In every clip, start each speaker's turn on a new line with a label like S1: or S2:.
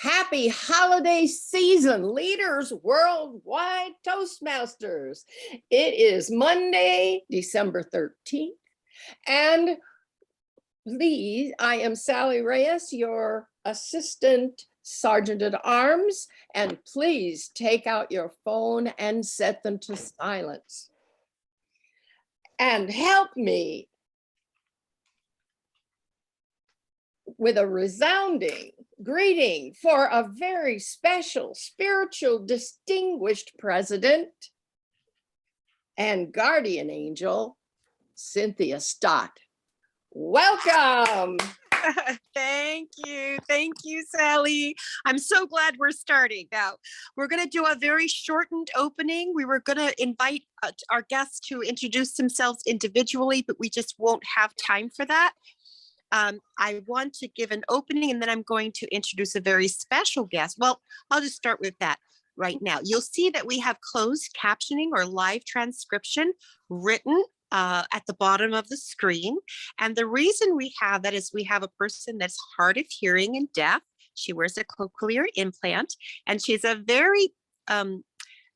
S1: Happy holiday season, leaders worldwide Toastmasters. It is Monday, December 13th. And please, I am Sally Reyes, your assistant sergeant at arms. And please take out your phone and set them to silence. And help me with a resounding greeting for a very special, spiritual, distinguished president and guardian angel, Cynthia Stott. Welcome.
S2: Thank you, Sally. I'm so glad we're starting. Now, we're going to do a very shortened opening. We were going to invite our guests to introduce themselves individually, but we just won't have time for that. I want to give an opening and then I'm going to introduce a very special guest. Well, I'll just start with that right now. You'll see that we have closed captioning or live transcription written at the bottom of the screen. And the reason we have that is we have a person that's hard of hearing and deaf. She wears a cochlear implant and she's a very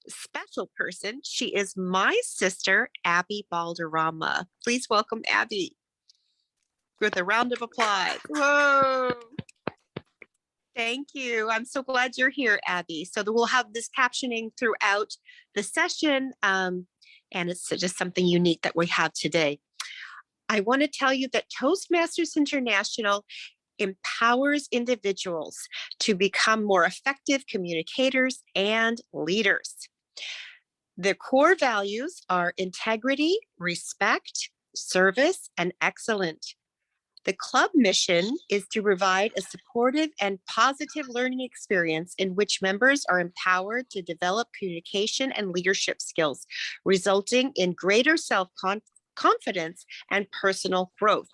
S2: special person. She is my sister, Abby Balderrama. Please welcome Abby with a round of applause. Whoa. Thank you. I'm so glad you're here, Abby. So we'll have this captioning throughout the session. And it's just something unique that we have today. I want to tell you that Toastmasters International empowers individuals to become more effective communicators and leaders. The core values are integrity, respect, service, and excellence. The club mission is to provide a supportive and positive learning experience in which members are empowered to develop communication and leadership skills, resulting in greater self-confidence and personal growth.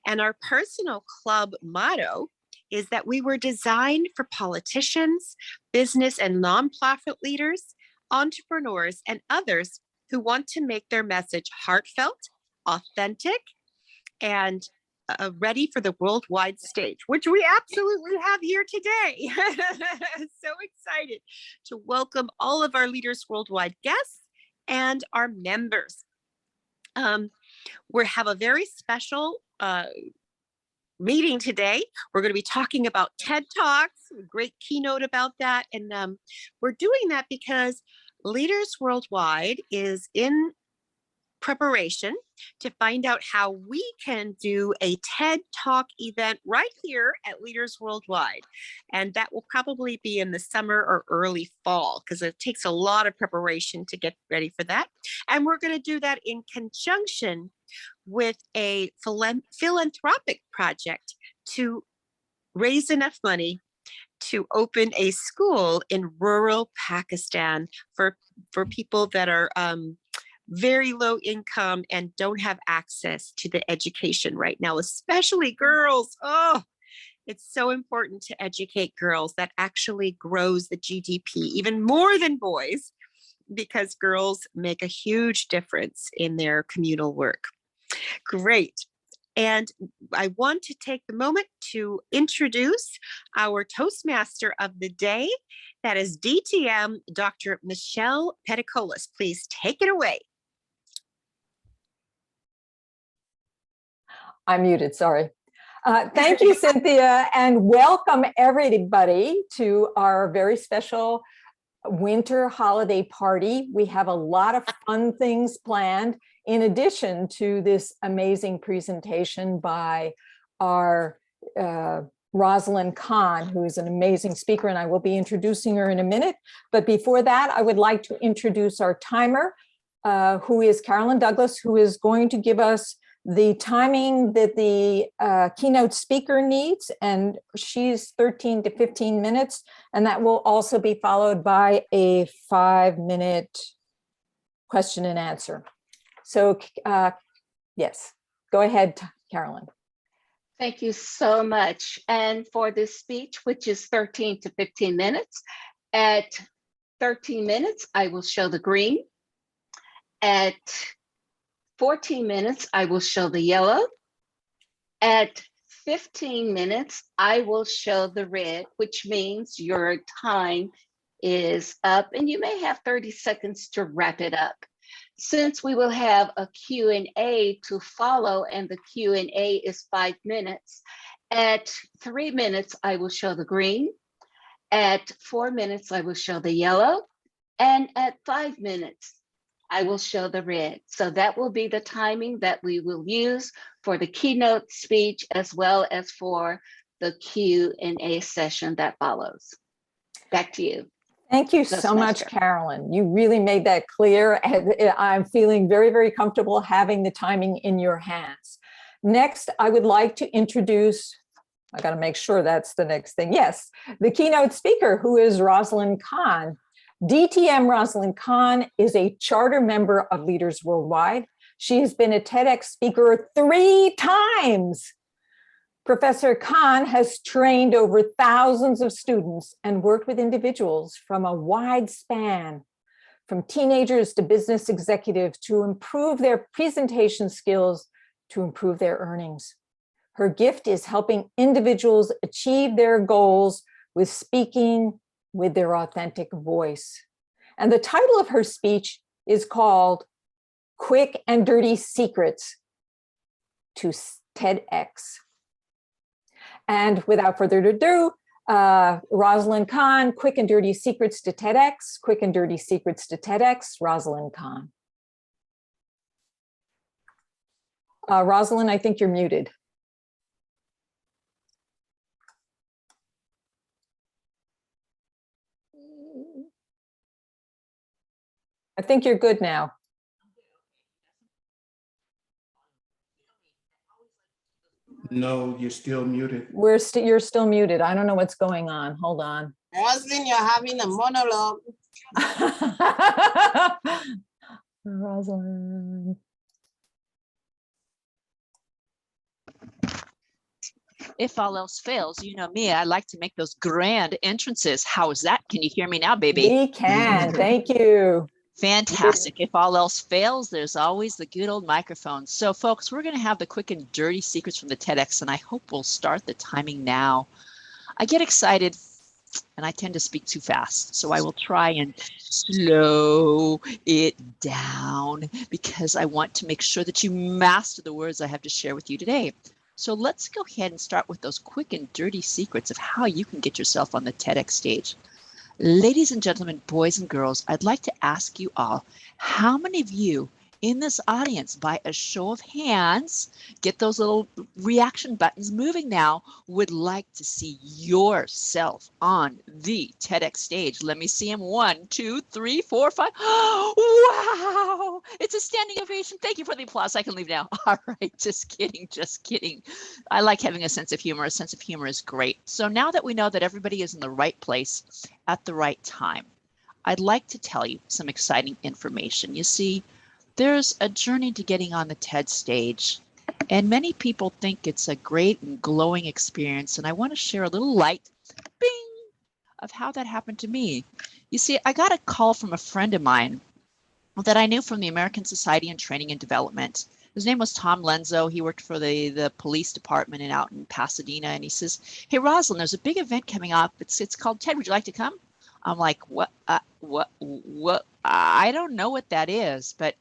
S2: And our personal club motto is that we were designed for politicians, business and nonprofit leaders, entrepreneurs, and others who want to make their message heartfelt, authentic, and ready for the worldwide stage, which we absolutely have here today. So excited to welcome all of our Leaders Worldwide guests and our members. We have a very special meeting today. We're going to be talking about TED Talks, a great keynote about that. And we're doing that because Leaders Worldwide is in preparation to find out how we can do a TED Talk event right here at Leaders Worldwide. And that will probably be in the summer or early fall because it takes a lot of preparation to get ready for that. And we're going to do that in conjunction with a philanthropic project to raise enough money to open a school in rural Pakistan for people that are very low income and don't have access to the education right now, especially girls. Oh, it's so important to educate girls. That actually grows the GDP even more than boys because girls make a huge difference in their communal work. Great. And I want to take the moment to introduce our Toastmaster of the day. That is DTM Dr. Michelle Peticolas. Please take it away.
S3: I'm muted, sorry. Thank you, Cynthia, and welcome everybody to our very special winter holiday party. We have a lot of fun things planned in addition to this amazing presentation by our Rosalyn Kahn, who is an amazing speaker, and I will be introducing her in a minute. But before that, I would like to introduce our timer, who is Carolyn Douglas, who is going to give us the timing that the keynote speaker needs, and she's 13 to 15 minutes, and that will also be followed by a 5-minute question and answer. So yes, go ahead, Carolyn.
S4: Thank you so much. And for this speech, which is 13 to 15 minutes, at 13 minutes, I will show the green. At 14 minutes, I will show the yellow. At 15 minutes, I will show the red, which means your time is up and you may have 30 seconds to wrap it up. Since we will have a Q&A to follow and the Q&A is 5 minutes, at 3 minutes, I will show the green. At 4 minutes, I will show the yellow. And at 5 minutes, I will show the red. So that will be the timing that we will use for the keynote speech as well as for the Q&A session that follows. Back to you.
S3: Thank you so much, Carolyn. You really made that clear. And I'm feeling very, very comfortable having the timing in your hands. Next, I would like to introduce, I got to make sure that's the next thing. Yes, the keynote speaker, who is Rosalyn Kahn. DTM Rosalyn Kahn is a charter member of Leaders Worldwide. She has been a TEDx speaker 3 times. Professor Kahn has trained over thousands of students and worked with individuals from a wide span, from teenagers to business executives, to improve their presentation skills, to improve their earnings. Her gift is helping individuals achieve their goals with speaking with their authentic voice. And the title of her speech is called Quick and Dirty Secrets to TEDx. And without further ado, Rosalyn Kahn, Quick and Dirty Secrets to TEDx, Quick and Dirty Secrets to TEDx, Rosalyn Kahn. Rosalyn, I think you're muted. I think you're good now.
S5: No, you're still muted.
S3: You're still muted. I don't know what's going on. Hold on.
S6: Rosalyn, you're having a monologue.
S3: Rosalyn.
S7: If all else fails, you know me, I like to make those grand entrances. How is that? Can you hear me now, baby?
S3: We can. Thank you.
S7: Fantastic. If all else fails, there's always the good old microphone. So folks, we're going to have the quick and dirty secrets from the TEDx, and I hope we'll start the timing now. I get excited and I tend to speak too fast. So I will try and slow it down because I want to make sure that you master the words I have to share with you today. So let's go ahead and start with those quick and dirty secrets of how you can get yourself on the TEDx stage. Ladies and gentlemen, boys and girls, I'd like to ask you all, how many of you in this audience, by a show of hands, get those little reaction buttons moving now, would like to see yourself on the TEDx stage? Let me see them. 1, 2, 3, 4, 5. Wow! It's a standing ovation. Thank you for the applause. I can leave now. All right, just kidding, just kidding. I like having a sense of humor. A sense of humor is great. So now that we know that everybody is in the right place at the right time, I'd like to tell you some exciting information. You see, there's a journey to getting on the TED stage, and many people think it's a great and glowing experience, and I want to share a little light, bing, of how that happened to me. You see, I got a call from a friend of mine that I knew from the American Society in Training and Development. His name was Tom Lenzo. He worked for the police department out in Pasadena, and he says, "Hey, Rosalyn, there's a big event coming up. It's called TED. Would you like to come?" I'm like, what? I don't know what that is, but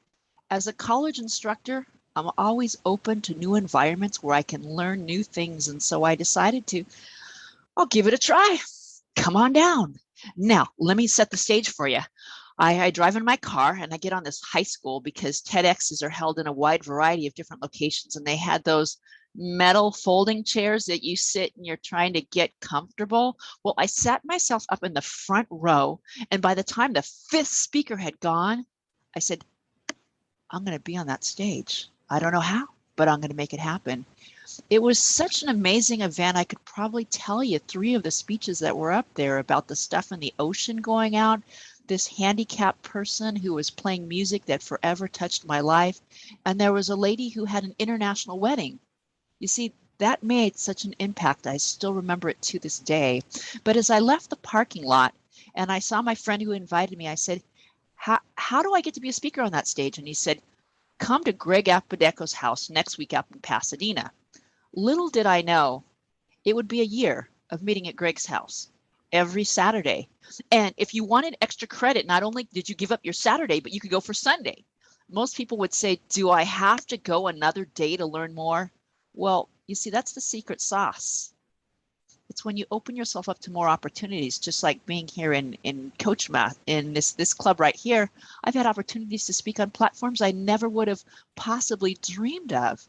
S7: as a college instructor, I'm always open to new environments where I can learn new things. And so I decided I'll give it a try. Come on down. Now, let me set the stage for you. I drive in my car and I get on this high school because TEDx's are held in a wide variety of different locations. And they had those metal folding chairs that you sit and you're trying to get comfortable. Well, I sat myself up in the front row. And by the time the 5th speaker had gone, I said, I'm going to be on that stage. I don't know how, but I'm going to make it happen. It was such an amazing event. I could probably tell you 3 of the speeches that were up there about the stuff in the ocean going out, this handicapped person who was playing music that forever touched my life, and there was a lady who had an international wedding. You see, that made such an impact. I still remember it to this day. But as I left the parking lot and I saw my friend who invited me, I said, how do I get to be a speaker on that stage? And he said, come to Greg Apodaco's house next week up in Pasadena. Little did I know it would be a year of meeting at Greg's house every Saturday. And if you wanted extra credit, not only did you give up your Saturday, but you could go for Sunday. Most people would say, do I have to go another day to learn more? Well, you see, that's the secret sauce. It's when you open yourself up to more opportunities, just like being here in Coach Math, in this club right here. I've had opportunities to speak on platforms I never would have possibly dreamed of.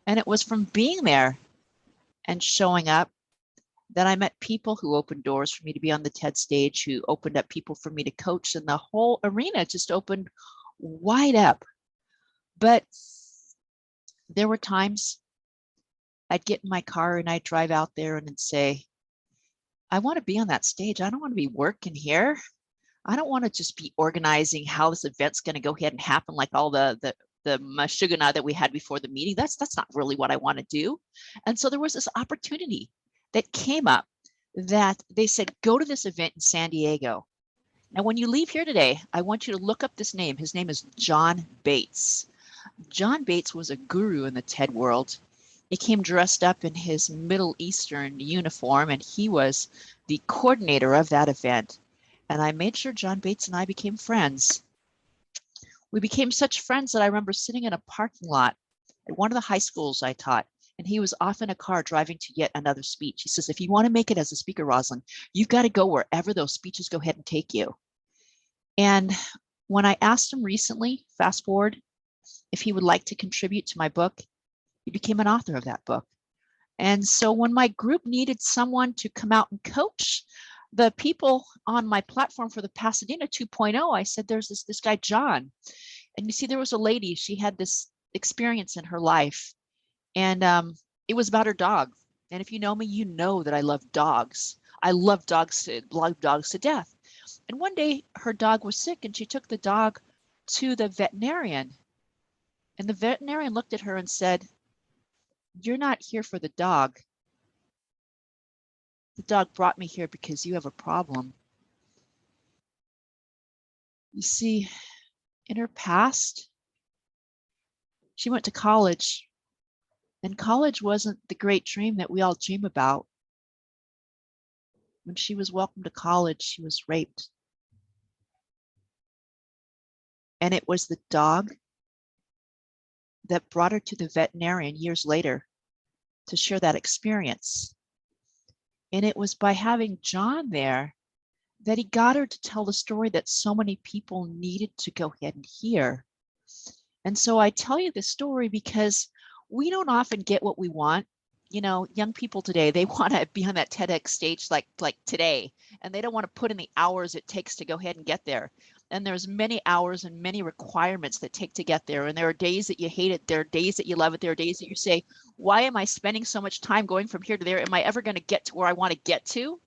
S7: And it was from being there and showing up that I met people who opened doors for me to be on the TED stage, who opened up people for me to coach, and the whole arena just opened wide up. But there were times I'd get in my car and I'd drive out there and I'd say, I want to be on that stage. I don't want to be working here. I don't want to just be organizing how this event's going to go ahead and happen, like all the mashugana that we had before the meeting. That's not really what I want to do. And so there was this opportunity that came up that they said, go to this event in San Diego. Now, when you leave here today, I want you to look up this name. His name is John Bates. John Bates was a guru in the TED world. He came dressed up in his Middle Eastern uniform, and he was the coordinator of that event. And I made sure John Bates and I became friends. We became such friends that I remember sitting in a parking lot at one of the high schools I taught, and he was off in a car driving to yet another speech. He says, if you want to make it as a speaker, Rosalyn, you've got to go wherever those speeches go ahead and take you. And when I asked him recently, fast forward, if he would like to contribute to my book, he became an author of that book. And so when my group needed someone to come out and coach the people on my platform for the Pasadena 2.0, I said, there's this guy, John. And you see, there was a lady, she had this experience in her life, and it was about her dog. And if you know me, you know that I love dogs. I love dogs to death. And one day her dog was sick and she took the dog to the veterinarian. And the veterinarian looked at her and said, you're not here for the dog. The dog brought me here because you have a problem. You see, in her past, she went to college, and college wasn't the great dream that we all dream about. When she was welcomed to college, she was raped. And it was the dog that brought her to the veterinarian years later to share that experience. And it was by having John there that he got her to tell the story that so many people needed to go ahead and hear. And so I tell you this story because we don't often get what we want. You know, young people today, they want to be on that TEDx stage like today, and they don't want to put in the hours it takes to go ahead and get there. And there's many hours and many requirements that take to get there. And there are days that you hate it. There are days that you love it. There are days that you say, why am I spending so much time going from here to there? Am I ever going to get to where I want to get to?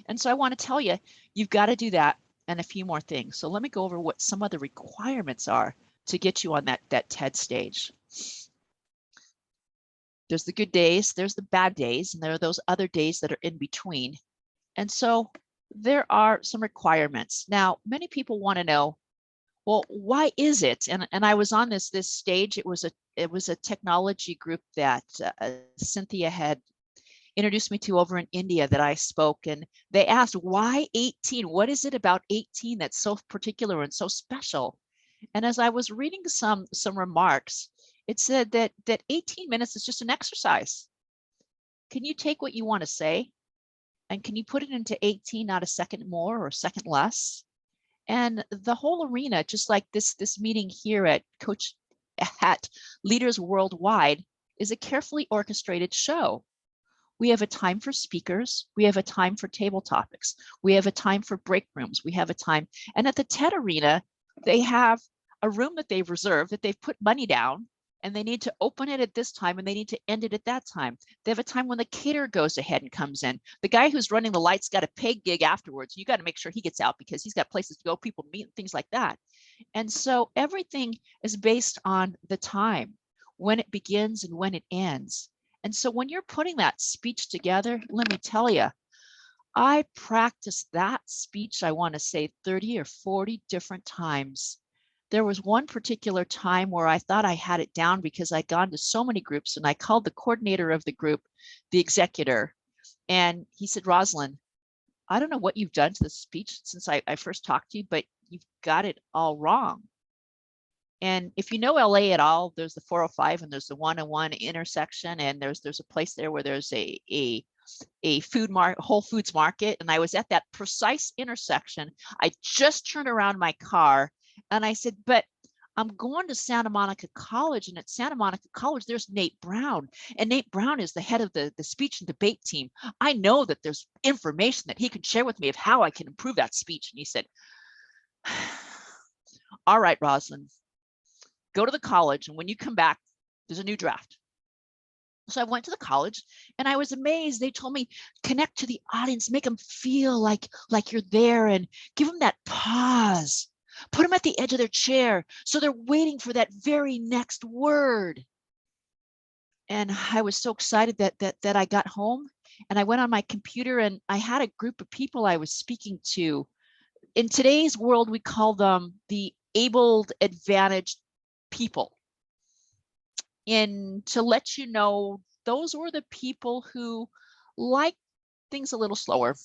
S7: And so I want to tell you, you've got to do that and a few more things. So let me go over what some of the requirements are to get you on that TED stage. There's the good days, there's the bad days, and there are those other days that are in between. And so there are some requirements. Now, many people want to know, well, why is it? And I was on this stage. It was a technology group that Cynthia had introduced me to over in India that I spoke, and they asked, why 18? What is it about 18 that's so particular and so special? And as I was reading some remarks, it said that 18 minutes is just an exercise. Can you take what you want to say and can you put it into 18, not a second more or a second less? And the whole arena, just like this meeting here at Leaders Worldwide, is a carefully orchestrated show. We have a time for speakers. We have a time for table topics. We have a time for break rooms. We have a time. And at the TED Arena, they have a room that they've reserved, that they've put money down, and they need to open it at this time and they need to end it at that time. They have a time when the caterer goes ahead and comes in. The guy who's running the lights got a paid gig afterwards. You got to make sure he gets out because he's got places to go, people to meet, and things like that. And so everything is based on the time, when it begins and when it ends. And so when you're putting that speech together, let me tell you, I practiced that speech, I want to say 30 or 40 different times there was one particular time where I thought I had it down because I'd gone to so many groups, and I called the coordinator of the group, the executor, and he said, Rosalyn, I don't know what you've done to the speech since I first talked to you, but you've got it all wrong. And if you know LA at all, there's the 405 and there's the 101 intersection, and there's a place there where there's a Whole Foods market, and I was at that precise intersection. I just turned around my car and I said, but I'm going to Santa Monica College, and at Santa Monica College, there's Nate Brown, and Nate Brown is the head of the speech and debate team. I know that there's information that he can share with me of how I can improve that speech. And he said, all right, Rosalyn, go to the college, and when you come back, there's a new draft. So I went to the college, and I was amazed. They told me, connect to the audience, make them feel like you're there, and give them that pause. Put them at the edge of their chair so they're waiting for that very next word. And I was so excited that I got home, and I went on my computer, and I had a group of people I was speaking to. In today's world, we call them the abled, advantaged people. And to let you know, those were the people who liked things a little slower,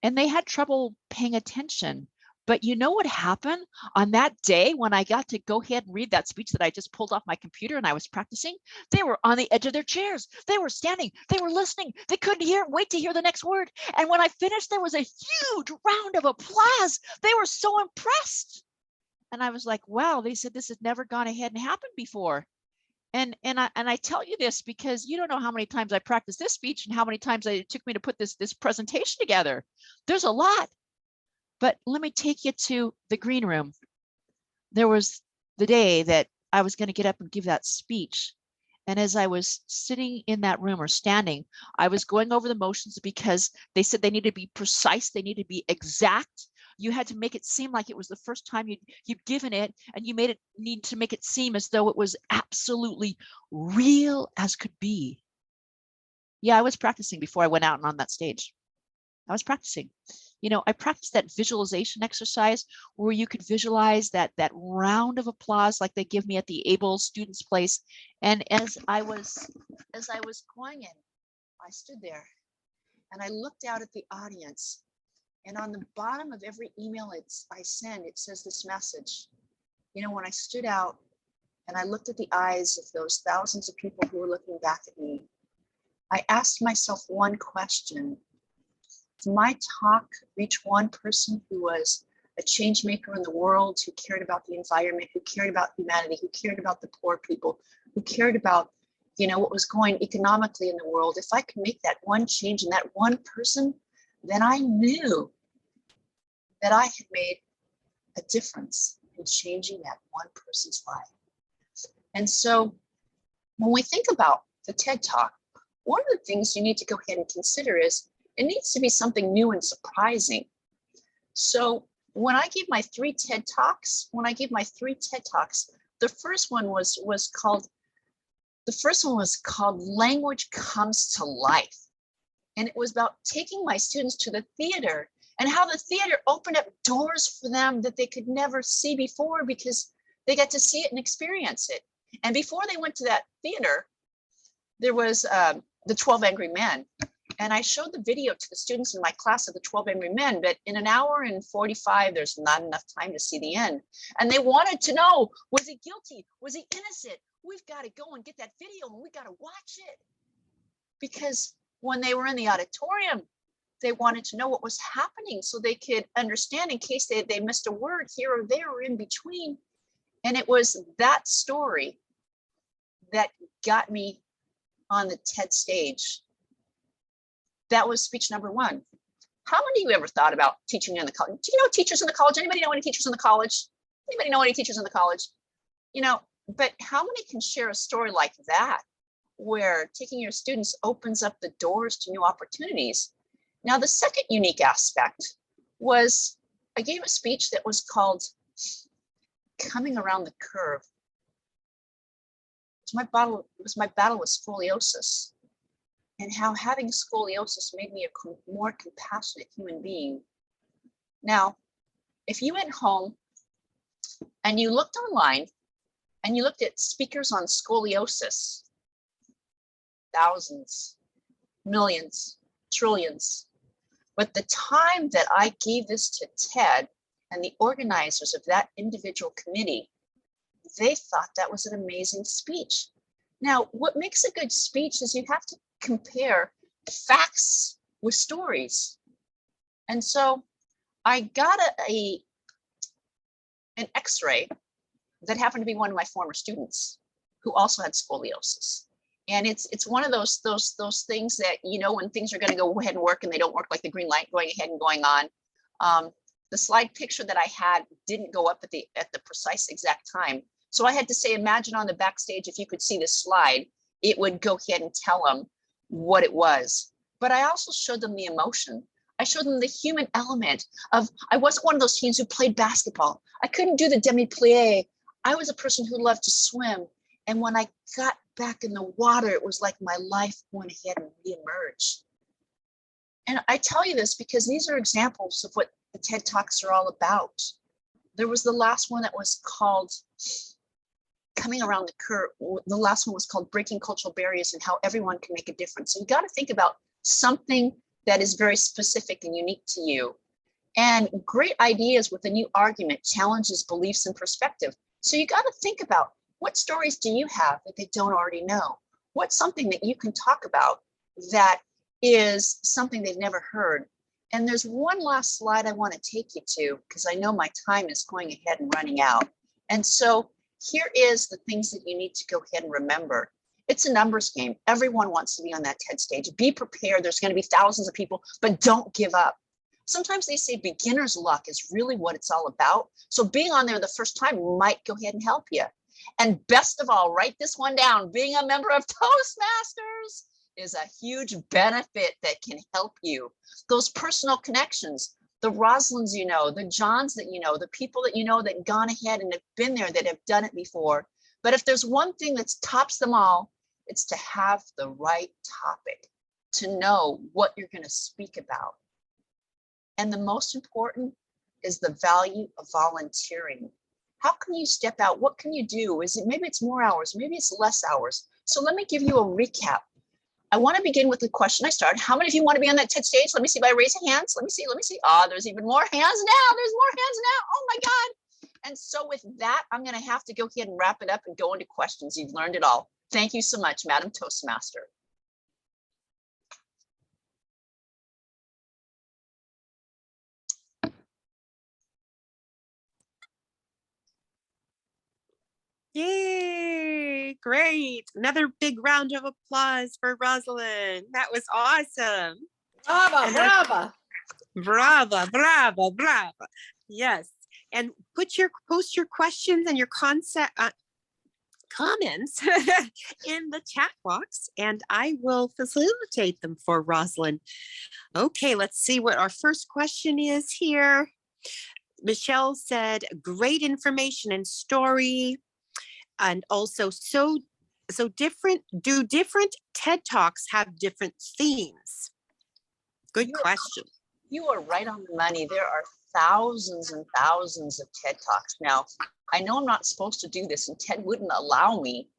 S7: and they had trouble paying attention. But you know what happened on that day when I got to go ahead and read that speech that I just pulled off my computer and I was practicing? They were on the edge of their chairs. They were standing. They were listening. They couldn't wait to hear the next word. And when I finished, there was a huge round of applause. They were so impressed. And I was like, wow, they said this has never gone ahead and happened before. And I tell you this because you don't know how many times I practiced this speech and how many times it took me to put this presentation together. There's a lot. But let me take you to the green room. There was the day that I was going to get up and give that speech. And as I was sitting in that room, or standing, I was going over the motions because they said they needed to be precise. They needed to be exact. You had to make it seem like it was the first time you'd given it, and you need to make it seem as though it was absolutely real as could be. Yeah, I was practicing before I went out and on that stage. I was practicing. You know, I practiced that visualization exercise where you could visualize that round of applause like they give me at the able students place. And as I was going in, I stood there and I looked out at the audience, and on the bottom of every email I send, it says this message. You know, when I stood out and I looked at the eyes of those thousands of people who were looking back at me, I asked myself one question. Did my talk reach one person who was a change maker in the world, who cared about the environment, who cared about humanity, who cared about the poor people, who cared about, you know, what was going economically in the world? If I could make that one change in that one person, then I knew that I had made a difference in changing that one person's life. And so when we think about the TED Talk, one of the things you need to go ahead and consider is it needs to be something new and surprising. So when I gave my three TED Talks, the first one was called Language Comes to Life. And it was about taking my students to the theater and how the theater opened up doors for them that they could never see before because they got to see it and experience it. And before they went to that theater, there was the 12 Angry Men. And I showed the video to the students in my class of the 12 Angry Men, but in an hour and 45, there's not enough time to see the end. And they wanted to know, was he guilty? Was he innocent? We've got to go and get that video and we got to watch it. Because when they were in the auditorium, they wanted to know what was happening so they could understand in case they missed a word here or there or in between. And it was that story that got me on the TED stage. That was speech number one. How many of you ever thought about teaching in the college? Do you know teachers in the college? Anybody know any teachers in the college? Anybody know any teachers in the college? You know, but how many can share a story like that, where taking your students opens up the doors to new opportunities? Now, the second unique aspect was I gave a speech that was called Coming Around the Curve. It was my battle with scoliosis, and how having scoliosis made me a more compassionate human being. Now, if you went home and you looked online and you looked at speakers on scoliosis, thousands, millions, trillions. But the time that I gave this to TED and the organizers of that individual committee, they thought that was an amazing speech. Now, what makes a good speech is you have to compare facts with stories. And so I got an x-ray that happened to be one of my former students who also had scoliosis. And it's one of those things that, you know, when things are going to go ahead and work and they don't work, like the green light going ahead and going on. The slide picture that I had didn't go up at the precise exact time. So I had to say, imagine on the backstage, if you could see this slide, it would go ahead and tell them what it was. But I also showed them the emotion. I showed them the human element of, I wasn't one of those teens who played basketball. I couldn't do the demi-plie. I was a person who loved to swim. And when I got back in the water, it was like my life went ahead and reemerged. And I tell you this because these are examples of what the TED Talks are all about. There was the last one that was called Coming Around the Curve. The last one was called Breaking Cultural Barriers and How Everyone Can Make a Difference. So you got to think about something that is very specific and unique to you. And great ideas with a new argument challenges beliefs and perspective. So you got to think about, what stories do you have that they don't already know? What's something that you can talk about that is something they've never heard? And there's one last slide I want to take you to, because I know my time is going ahead and running out. And so here is the things that you need to go ahead and remember. It's a numbers game. Everyone wants to be on that TED stage. Be prepared. There's going to be thousands of people, but don't give up. Sometimes they say beginner's luck is really what it's all about. So being on there the first time might go ahead and help you. And best of all, write this one down. Being a member of Toastmasters is a huge benefit that can help you. Those personal connections, the Rosalyns you know, the Johns that you know, the people that you know that gone ahead and have been there, that have done it before. But if there's one thing that tops them all, it's to have the right topic, to know what you're going to speak about. And the most important is the value of volunteering. How can you step out? What can you do? Is it, maybe it's more hours, maybe it's less hours. So let me give you a recap. I want to begin with the question I started. How many of you want to be on that TED stage? Let me see by raising hands. Let me see. Oh, there's even more hands now. There's more hands now. Oh my God. And so with that, I'm going to have to go ahead and wrap it up and go into questions. You've learned it all. Thank you so much, Madam Toastmaster.
S2: Yay, great. Another big round of applause for Rosalyn. That was awesome.
S1: Brava, brava.
S2: Brava, brava, brava. Yes. And post your questions and your comments in the chat box, and I will facilitate them for Rosalyn. Okay, let's see what our first question is here. Michelle said, great information and story. And also do different TED Talks have different themes? Good question.
S7: You are right on the money. There are thousands and thousands of TED Talks. Now, I know I'm not supposed to do this and TED wouldn't allow me,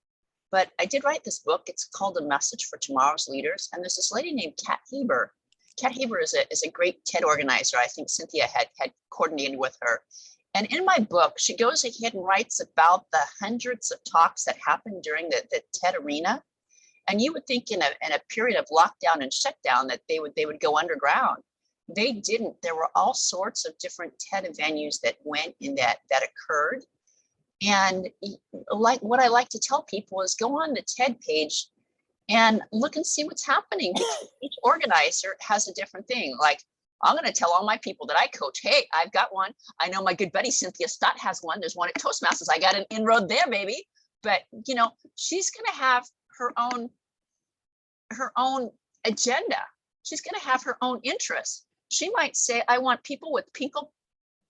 S7: but I did write this book. It's called A Message for Tomorrow's Leaders. And there's this lady named Kat Haber. Kat Haber is a great TED organizer. I think Cynthia had coordinated with her. And in my book, she goes ahead and writes about the hundreds of talks that happened during the TED arena. And you would think in a period of lockdown and shutdown that they would go underground. They didn't. There were all sorts of different TED venues that went in that occurred. And like what I like to tell people is go on the TED page and look and see what's happening. Because each organizer has a different thing. Like, I'm going to tell all my people that I coach, hey, I've got one. I know my good buddy Cynthia Stott has one. There's one at Toastmasters. I got an inroad there, baby. But, you know, she's going to have her own agenda. She's going to have her own interests. She might say, I want people with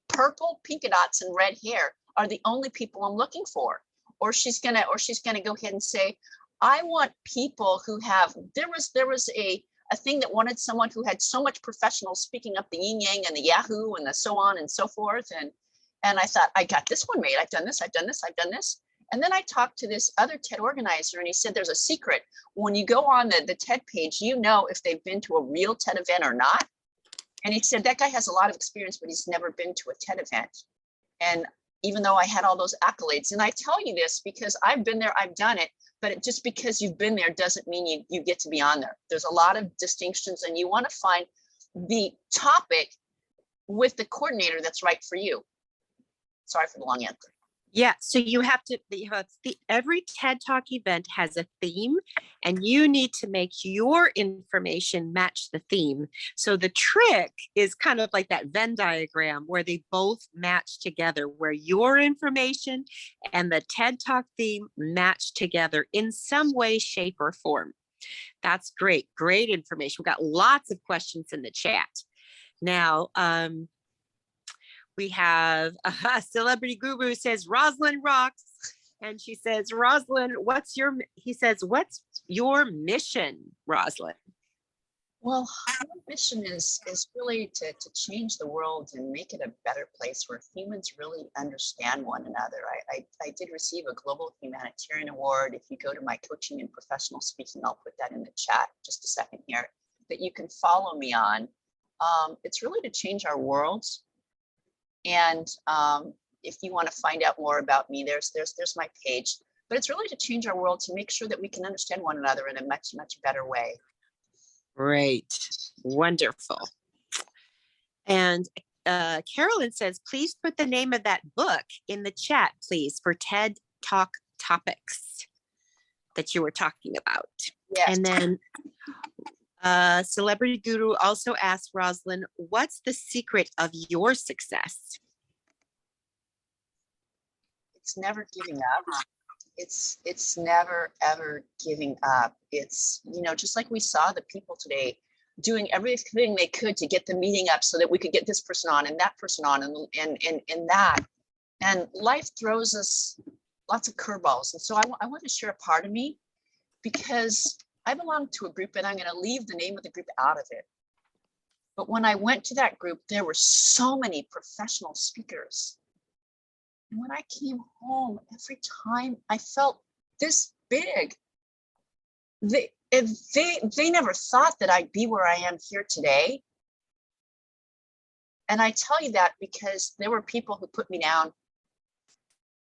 S7: purple polka dots and red hair are the only people I'm looking for. Or she's going to go ahead and say, I want people who have, there was a thing that wanted someone who had so much professional speaking up the yin yang and the Yahoo and the so on and so forth. And And I thought, I got this one made. I've done this, I've done this, I've done this. And then I talked to this other TED organizer and he said, there's a secret. When you go on the TED page, you know if they've been to a real TED event or not. And he said, that guy has a lot of experience, but he's never been to a TED event. And even though I had all those accolades, and I tell you this because I've been there, I've done it, but just because you've been there doesn't mean you get to be on there. There's a lot of distinctions and you want to find the topic with the coordinator that's right for you. Sorry for the long answer.
S2: Yeah, so you have every TED Talk event has a theme and you need to make your information match the theme. So the trick is kind of like that Venn diagram where they both match together, where your information and the TED Talk theme match together in some way, shape, or form. That's great. Great information. We've got lots of questions in the chat. Now, we have a Celebrity Guru says, Rosalyn rocks. And she says, Rosalyn, what's your mission, Rosalyn?
S7: Well, our mission is really to change the world and make it a better place where humans really understand one another. I did receive a Global Humanitarian Award. If you go to my coaching and professional speaking, I'll put that in the chat just a second here, that you can follow me on. It's really to change our worlds. And if you want to find out more about me, there's my page. But it's really to change our world, to make sure that we can understand one another in a much, much better way.
S2: Great. Wonderful. And Carolyn says, please put the name of that book in the chat, please, for TED Talk topics that you were talking about.
S7: Yes.
S2: And then Celebrity Guru also asked Rosalyn, what's the secret of your success?
S7: It's never giving up. It's never, ever giving up. It's, just like we saw the people today doing everything they could to get the meeting up so that we could get this person on and that person on and that. And life throws us lots of curveballs. And so I want to share a part of me because I belong to a group and I'm going to leave the name of the group out of it. But when I went to that group, there were so many professional speakers. And when I came home, every time I felt this big. They never thought that I'd be where I am here today. And I tell you that because there were people who put me down,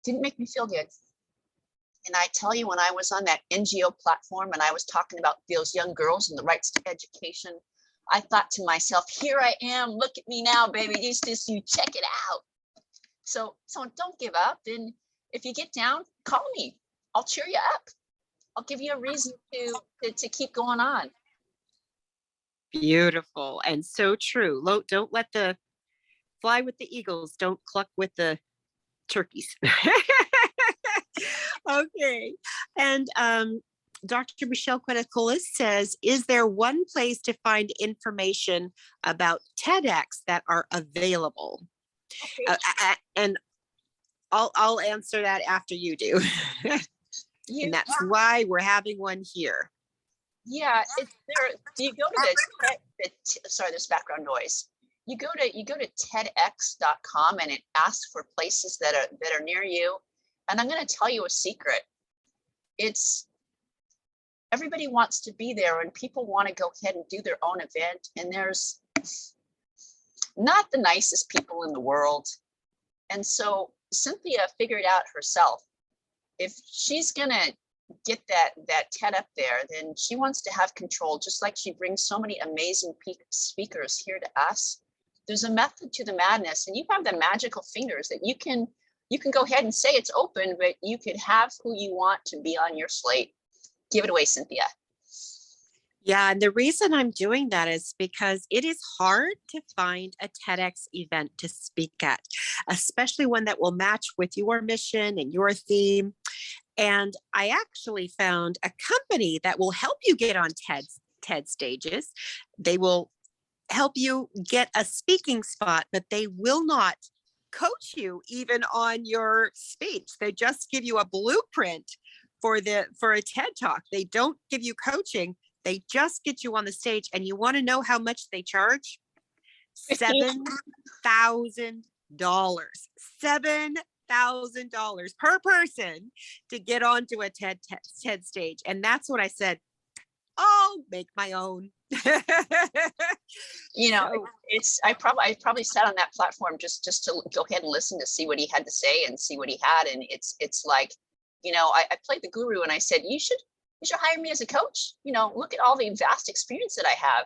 S7: didn't make me feel good. And I tell you, when I was on that NGO platform and I was talking about those young girls and the rights to education, I thought to myself, here I am, look at me now, baby, you check it out. So don't give up. And if you get down, call me, I'll cheer you up. I'll give you a reason to keep going on.
S2: Beautiful and so true. Don't let the fly with the eagles, don't cluck with the turkeys. Okay. And Dr. Michelle Queticolis says, is there one place to find information about TEDx that are available? Okay. And I'll answer that after you do. And that's why we're having one here.
S7: Yeah, do you go to sorry, there's background noise. You go to TEDx.com and it asks for places that are near you. And I'm going to tell you a secret. Everybody wants to be there and people want to go ahead and do their own event. And there's not the nicest people in the world. And so Cynthia figured out herself, if she's going to get that TED up there, then she wants to have control, just like she brings so many amazing speakers here to us. There's a method to the madness, and you have the magical fingers that you can go ahead and say it's open, but you could have who you want to be on your slate. Give it away, Cynthia.
S2: Yeah, and the reason I'm doing that is because it is hard to find a TEDx event to speak at, especially one that will match with your mission and your theme. And I actually found a company that will help you get on TED stages. They will help you get a speaking spot, but they will not coach you even on your speech. They just give you a blueprint for a TED Talk. They don't give you coaching. They just get you on the stage. And you want to know how much they charge? $7,000. $7,000 per person to get onto a TED stage. And that's what I said, I'll make my own.
S7: You know,
S2: So-
S7: I probably sat on that platform just to go ahead and listen to see what he had to say and see what he had. And it's like, you know, I played the guru and I said, you should hire me as a coach. You know, look at all the vast experience that I have.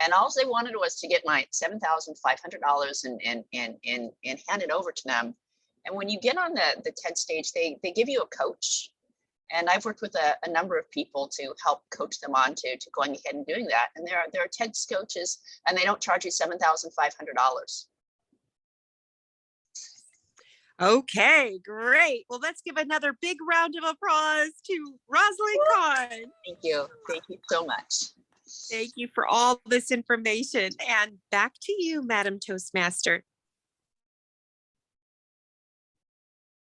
S7: And all they wanted was to get my $7,500 and hand it over to them. And when you get on the TED stage, they give you a coach. And I've worked with a number of people to help coach them on to going ahead and doing that. And there are TED coaches, and they don't charge you $7,500.
S2: Okay, great. Well, let's give another big round of applause to Rosalyn Kahn.
S7: Thank you so much.
S2: Thank you for all this information. And back to you, Madam Toastmaster.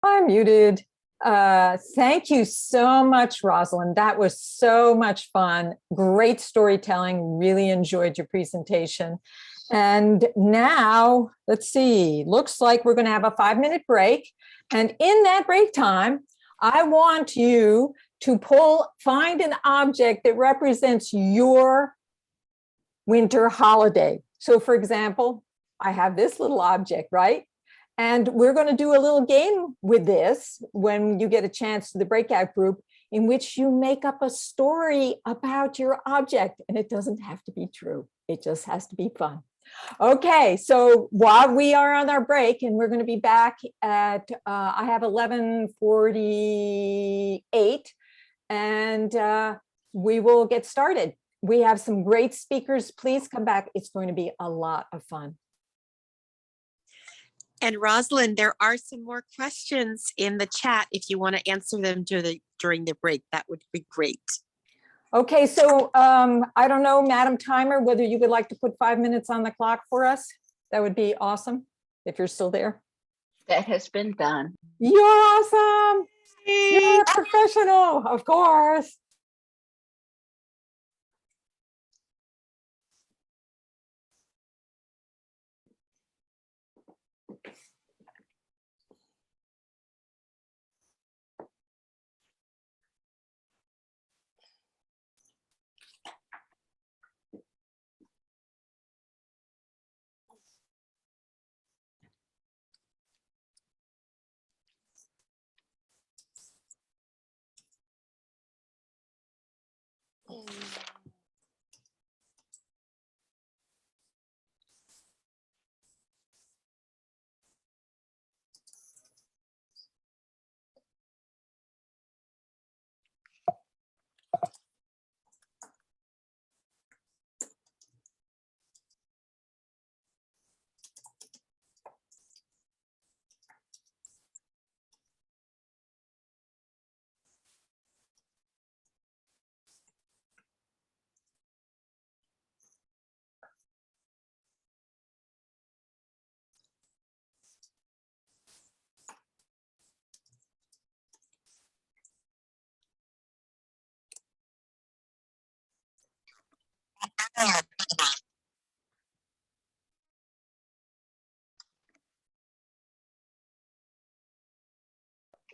S3: I'm muted. Thank you so much, Rosalyn. That was so much fun. Great storytelling. Really enjoyed your presentation. And now, let's see, looks like we're going to have a 5-minute break. And in that break time, I want you to find an object that represents your winter holiday. So for example, I have this little object, right? And we're going to do a little game with this when you get a chance to the breakout group, in which you make up a story about your object. And it doesn't have to be true. It just has to be fun. Okay, so while we are on our break, and we're going to be back at, I have 11:48, and we will get started. We have some great speakers. Please come back. It's going to be a lot of fun.
S2: And Rosalyn, there are some more questions in the chat. If you want to answer them during the break, that would be great.
S3: Okay, so I don't know, Madam Timer, whether you would like to put 5 minutes on the clock for us. That would be awesome if you're still there.
S4: That has been done.
S3: You're awesome. You're a professional, of course.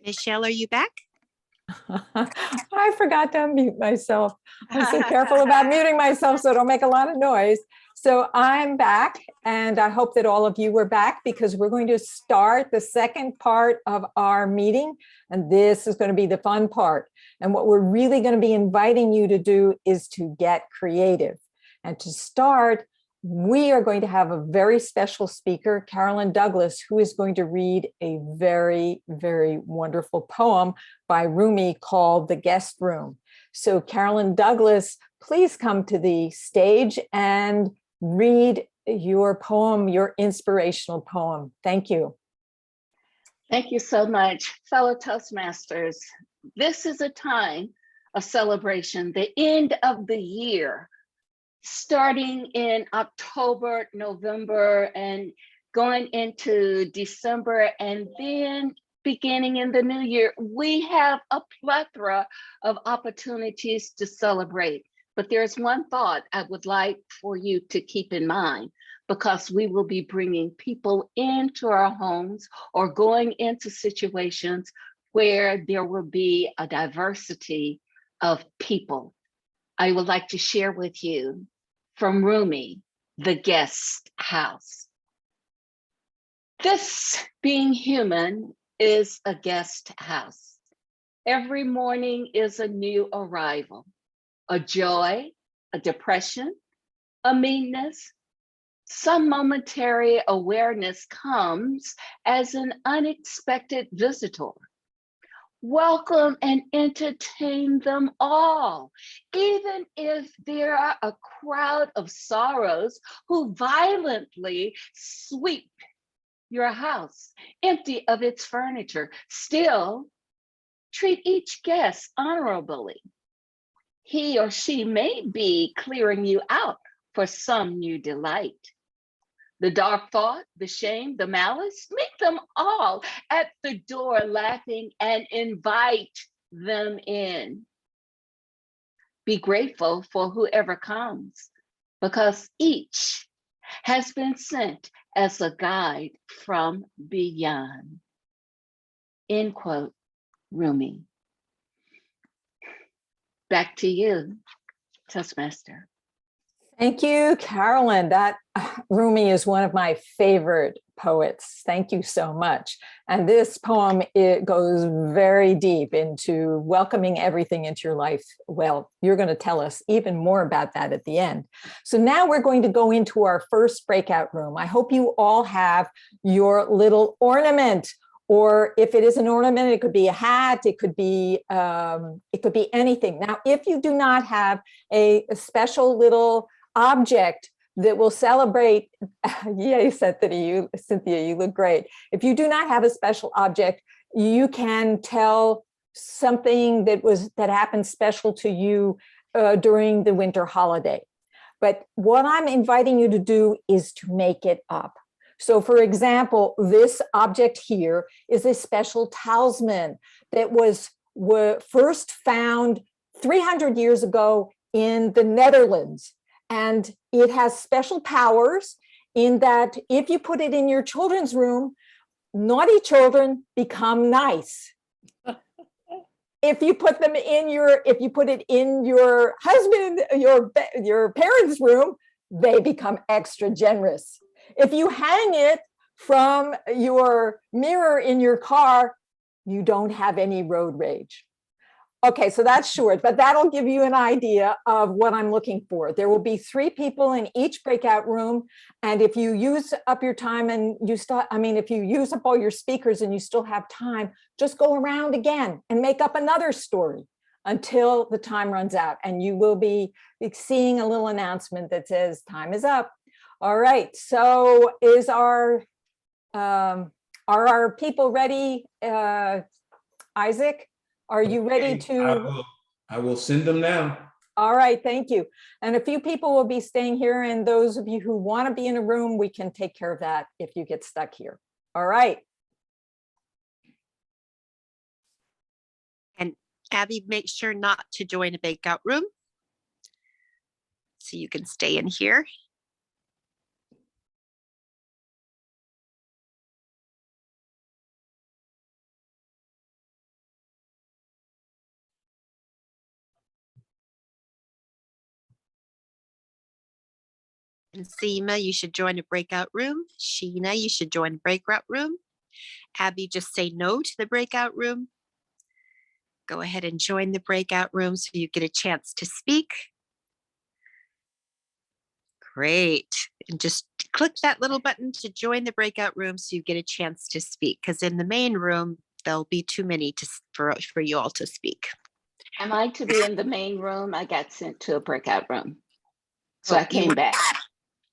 S2: Michelle, are you back?
S3: I forgot to unmute myself. I'm so careful about muting myself so I don't make a lot of noise. So I'm back, and I hope that all of you were back, because we're going to start the second part of our meeting, and this is going to be the fun part. And what we're really going to be inviting you to do is to get creative. And to start, we are going to have a very special speaker, Carolyn Douglas, who is going to read a very, very wonderful poem by Rumi called The Guest Room. So Carolyn Douglas, please come to the stage and read your poem, your inspirational poem. Thank you.
S4: Thank you so much, fellow Toastmasters. This is a time of celebration, the end of the year, starting in October, November, and going into December, and then beginning in the new year. We have a plethora of opportunities to celebrate. But there's one thought I would like for you to keep in mind, because we will be bringing people into our homes or going into situations where there will be a diversity of people. I would like to share with you from Rumi, the guest house. This, being human, is a guest house. Every morning is a new arrival, a joy, a depression, a meanness. Some momentary awareness comes as an unexpected visitor. Welcome and entertain them all, even if there are a crowd of sorrows who violently sweep your house empty of its furniture. Still, treat each guest honorably. He or she may be clearing you out for some new delight. The dark thought, the shame, the malice, meet them all at the door laughing and invite them in. Be grateful for whoever comes, because each has been sent as a guide from beyond. End quote, Rumi. Back to you, Toastmaster.
S3: Thank you, Carolyn. That Rumi is one of my favorite poets. Thank you so much. And this poem, it goes very deep into welcoming everything into your life. Well, you're going to tell us even more about that at the end. So now we're going to go into our first breakout room. I hope you all have your little ornament, or if it is an ornament, it could be a hat, it could be anything. Now, if you do not have a special little object that will celebrate, yay, Cynthia, you look great. If you do not have a special object, you can tell something that happened special to you during the winter holiday. But what I'm inviting you to do is to make it up. So for example, this object here is a special talisman that was first found 300 years ago in the Netherlands. And it has special powers in that if you put it in your children's room, naughty children become nice. If you put it in your husband, your parents' room, they become extra generous. If you hang it from your mirror in your car, you don't have any road rage. Okay, so that's short, but that'll give you an idea of what I'm looking for. There will be 3 people in each breakout room. And if you use up your time and if you use up all your speakers and you still have time, just go around again and make up another story until the time runs out. And you will be seeing a little announcement that says time is up. All right, so are our people ready? Isaac, are you ready to?
S5: I will send them now.
S3: All right, thank you. And a few people will be staying here, and those of you who want to be in a room, we can take care of that if you get stuck here. All right.
S2: And Abby, make sure not to join a breakout room, so you can stay in here. And Seema, you should join a breakout room. Sheena, you should join a breakout room. Abby, just say no to the breakout room. Go ahead and join the breakout room so you get a chance to speak. Great. And just click that little button to join the breakout room so you get a chance to speak, because in the main room, there'll be too many for you all to speak.
S4: Am I to be in the main room? I got sent to a breakout room. So I came back.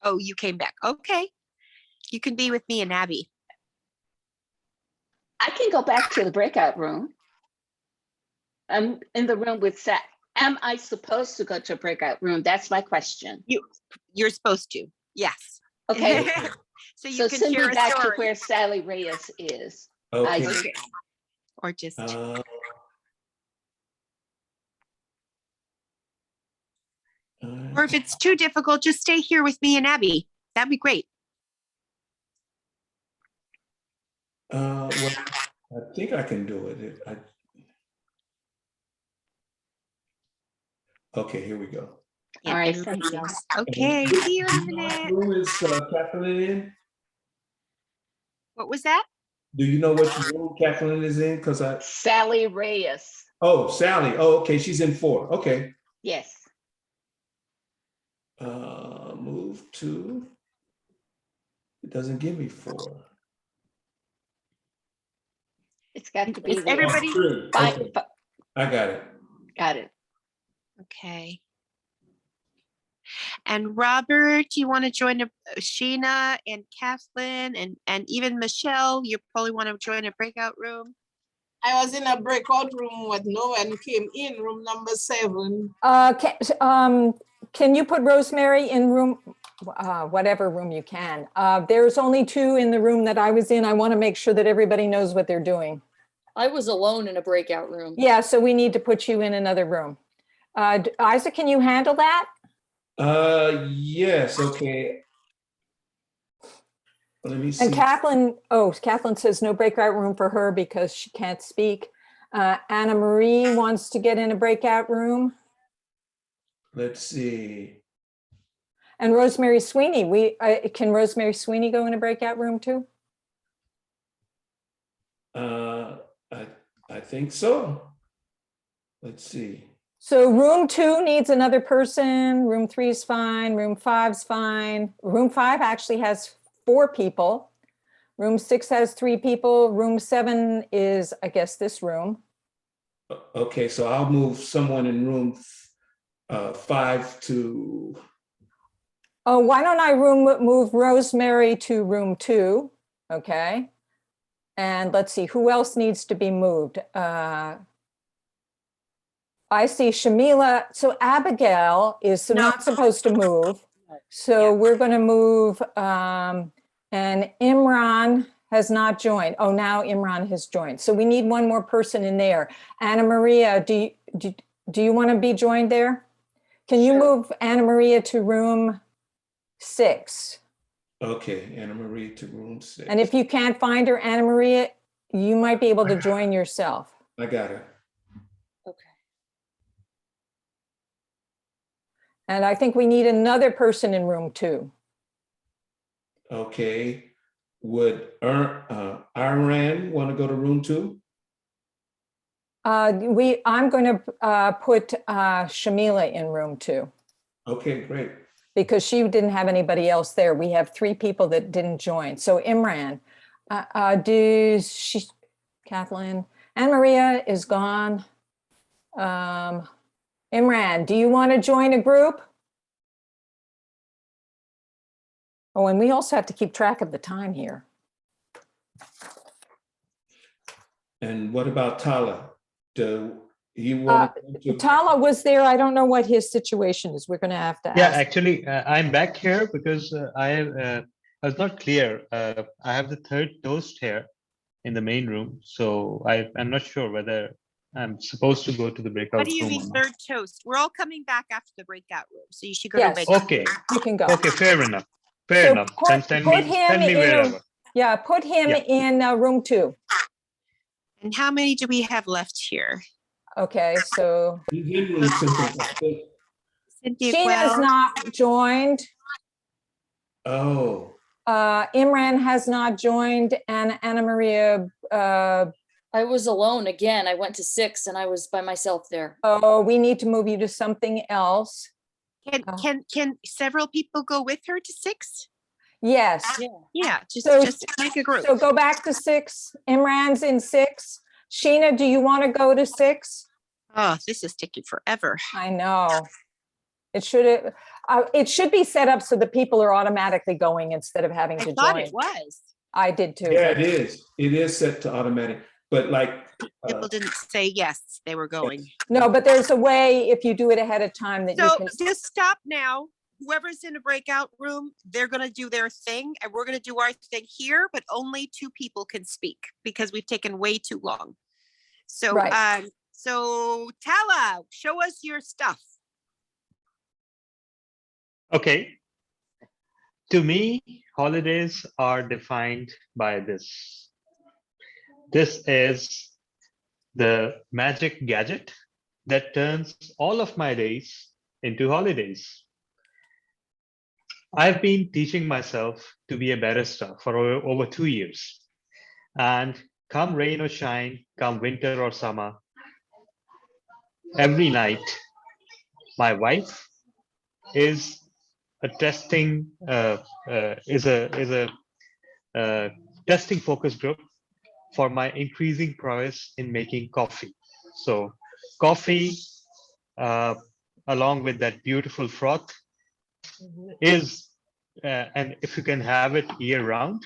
S2: Oh, you came back. Okay. You can be with me and Abby.
S4: I can go back to the breakout room. I'm in the room with Sat. Am I supposed to go to a breakout room? That's my question.
S2: You're supposed to. Yes.
S4: Okay.
S2: So you
S4: So
S2: can
S4: send
S2: share
S4: me
S2: a
S4: back
S2: story.
S4: to where Sally Reyes is.
S5: Okay.
S2: Okay. Or just Or if it's too difficult, just stay here with me and Abby. That'd be great.
S5: Well, I think I can do it. Okay, here we go.
S2: Yeah,
S4: All right,
S2: everybody
S4: thank you.
S2: else. Okay, see you in a minute.
S5: Who is Kathleen in?
S2: What was that?
S5: Do you know what room Kathleen is in? Because
S4: Sally Reyes.
S5: oh, Sally. Oh, okay, she's in 4. Okay.
S4: Yes.
S5: Move to. It doesn't give me 4.
S4: It's got to be
S2: Is
S4: there.
S2: everybody?
S5: Okay. I got it.
S4: Got it.
S2: Okay. And Robert, you want to join Sheena and Kathleen and even Michelle? You probably want to join a breakout room.
S6: I was in a breakout room with no one came in, room number 7.
S3: Can you put Rosemary in room, whatever room you can? There's only 2 in the room that I was in. I want to make sure that everybody knows what they're doing.
S8: I was alone in a breakout room.
S3: Yeah, so we need to put you in another room. Isaac, can you handle that?
S5: Yes, okay. Let me see.
S3: And Kathleen says no breakout room for her because she can't speak. Anna Marie wants to get in a breakout room.
S5: Let's see.
S3: And Rosemary Sweeney, can Rosemary Sweeney go in a breakout room too?
S5: I think so. Let's see.
S3: So room 2 needs another person. Room 3 is fine. Room 5's fine. Room 5 actually has 4 people. Room 6 has 3 people. Room 7 is, I guess, this room.
S5: Okay, so I'll move someone in room 5 to.
S3: Oh, why don't I move Rosemary to room 2? Okay. And let's see, who else needs to be moved? I see Shamila. So Abigail is not supposed to move. So we're going to move, and Imran has not joined. Oh, now Imran has joined. So we need one more person in there. Anna Maria, do you want to be joined there? Can you move Anna Maria to room 6?
S5: Okay, Anna Marie to room 6.
S3: And if you can't find her, Anna Maria, you might be able to join yourself.
S5: I got her.
S8: Okay.
S3: And I think we need another person in room 2.
S5: Okay. Would Iran want to go to room 2?
S3: I'm going to put Shamila in room 2
S5: Okay, great.
S3: because she didn't have anybody else there. We have 3 people that didn't join. So Imran, Kathleen, Anne Maria is gone. Imran, do you want to join a group? Oh, and we also have to keep track of the time here.
S5: And what about Tala? Do you want to?
S3: Tala was there. I don't know what his situation is. We're going to have to
S9: Yeah,
S3: ask.
S9: actually, I'm back here because I was not clear. I have the 3rd toast here in the main room. So I'm not sure whether I'm supposed to go to the breakout
S2: What do you
S9: room
S2: mean
S9: or not.
S2: 3rd toast? We're all coming back after the breakout room. So you should go
S3: Yes.
S2: to
S9: Okay,
S3: You can go.
S9: okay, fair enough. Fair
S3: So
S9: enough.
S3: put
S9: Then
S3: him
S9: send me
S3: in
S9: wherever.
S3: Yeah, put him
S9: Yeah.
S3: in room 2.
S2: And how many do we have left here?
S3: Okay, so
S5: He's in room 6.
S2: Cynthia
S3: Sheena's
S2: Quell.
S3: not joined.
S5: Oh,
S3: Imran has not joined, and Anna Maria.
S8: I was alone again. I went to 6 and I was by myself there.
S3: Oh, we need to move you to something else.
S2: Can several people go with her to 6?
S3: Yes.
S8: Yeah.
S2: Yeah,
S3: So-
S2: just make a group.
S3: So go back to 6. Imran's in 6. Sheena, do you want to go to 6?
S2: Oh, this is taking forever.
S3: I know. It should be set up so that people are automatically going instead of having
S2: I
S3: to
S2: thought
S3: join.
S2: it was.
S3: I did too.
S5: yeah, it is. It is set to automatic, but like.
S2: People didn't say yes, they were going.
S3: No, but there's a way if you do it ahead of time that you
S2: So
S3: can.
S2: just stop now. Whoever's in a breakout room, they're going to do their thing and we're going to do our thing here, but only 2 people can speak because we've taken way too long. So,
S3: Right.
S2: so Tala, show us your stuff.
S9: Okay. To me, holidays are defined by this. This is the magic gadget that turns all of my days into holidays. I've been teaching myself to be a barista for over 2 years. And come rain or shine, come winter or summer, every night, my wife is a testing testing focus group for my increasing prowess in making coffee. So coffee, uh, along with that beautiful froth, is and if you can have it year round,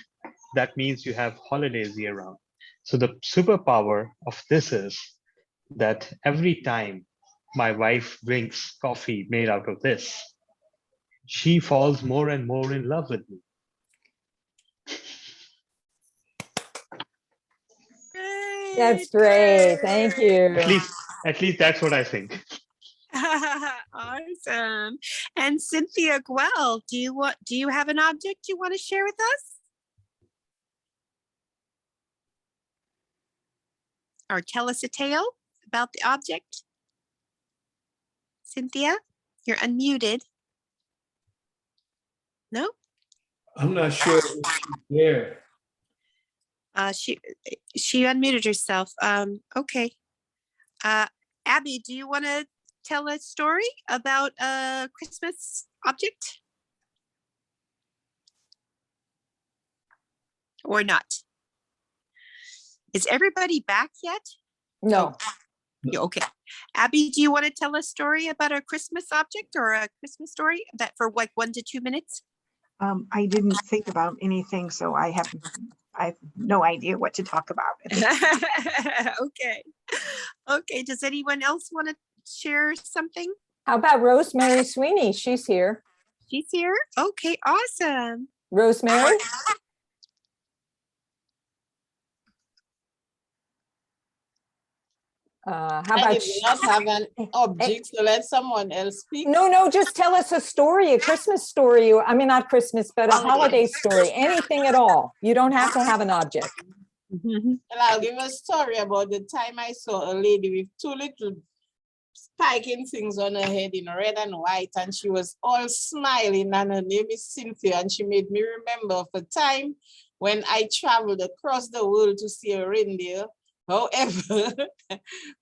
S9: that means you have holidays year round. So the superpower of this is that every time my wife drinks coffee made out of this, she falls more and more in love with me.
S3: That's great. Thank you.
S9: At least that's what I think.
S2: Awesome. And Cynthia Guell, do you have an object you want to share with us? Or tell us a tale about the object? Cynthia, you're unmuted. No?
S5: I'm not sure if she's there.
S2: She unmuted herself. Okay. Abby, do you want to tell a story about a Christmas object? Or not? Is everybody back yet?
S3: No.
S2: Yeah, okay. Abby, do you want to tell a story about a Christmas object or a Christmas story that for like 1 to 2 minutes?
S10: I didn't think about anything, so I have no idea what to talk about.
S2: Okay. Okay. Does anyone else want to share something?
S3: How about Rosemary Sweeney? She's here.
S2: She's here. Okay, awesome.
S3: Rosemary? How
S6: I
S3: about
S6: did not have an object, so let someone else speak.
S3: No, just tell us a story, a Christmas story. I mean, not Christmas, but a holiday story, anything at all. You don't have to have an object.
S6: And I'll give a story about the time I saw a lady with 2 little spiking things on her head in red and white, and she was all smiling, and her name is Cynthia, and she made me remember of a time when I traveled across the world to see a reindeer. However,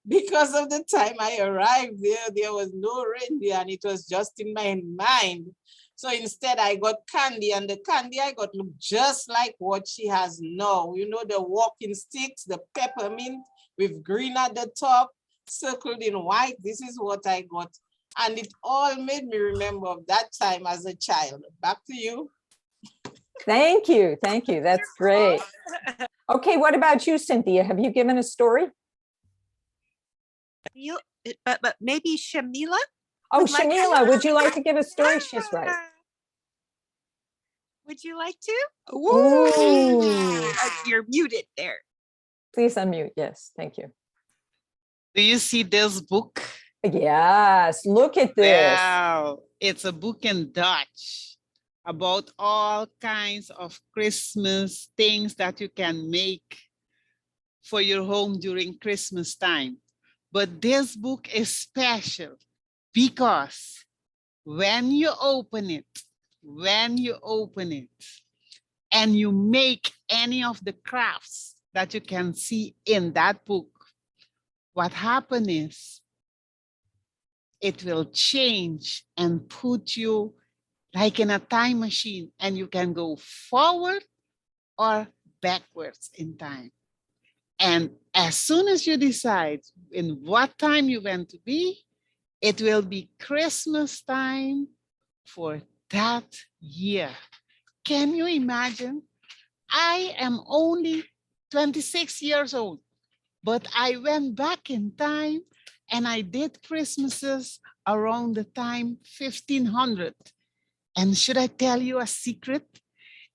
S6: because of the time I arrived there was no reindeer, and it was just in my mind. So instead, I got candy, and the candy I got looked just like what she has now. You know, the walking sticks, the peppermint with green at the top, circled in white. This is what I got. And it all made me remember of that time as a child. Back to you.
S3: Thank you. Thank you. That's great. Okay, what about you, Cynthia? Have you given a story?
S2: But maybe Shamila?
S3: Oh, Shamila, would you like to give a story? She's right.
S2: Would you like to?
S3: Ooh.
S2: You're muted there.
S3: Please unmute. Yes, thank you.
S11: Do you see this book?
S3: Yes, look at this.
S11: Wow, it's a book in Dutch about all kinds of Christmas things that you can make for your home during Christmas time. But this book is special because when you open it, and you make any of the crafts that you can see in that book, what happens is it will change and put you like in a time machine, and you can go forward or backwards in time. And as soon as you decide in what time you want to be, it will be Christmas time for that year. Can you imagine? I am only 26 years old, but I went back in time and I did Christmases around the time 1500. And should I tell you a secret?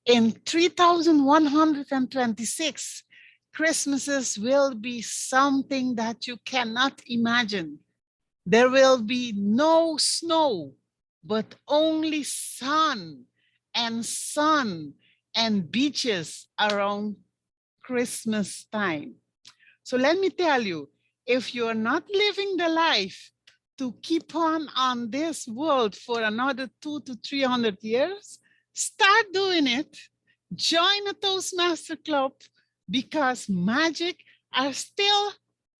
S11: In 3126, Christmases will be something that you cannot imagine. There will be no snow but only sun and beaches around Christmas time. So let me tell you, if you're not living the life to keep on this world for another 200 to 300 years, start doing it. Join a Toastmaster club, because magic are still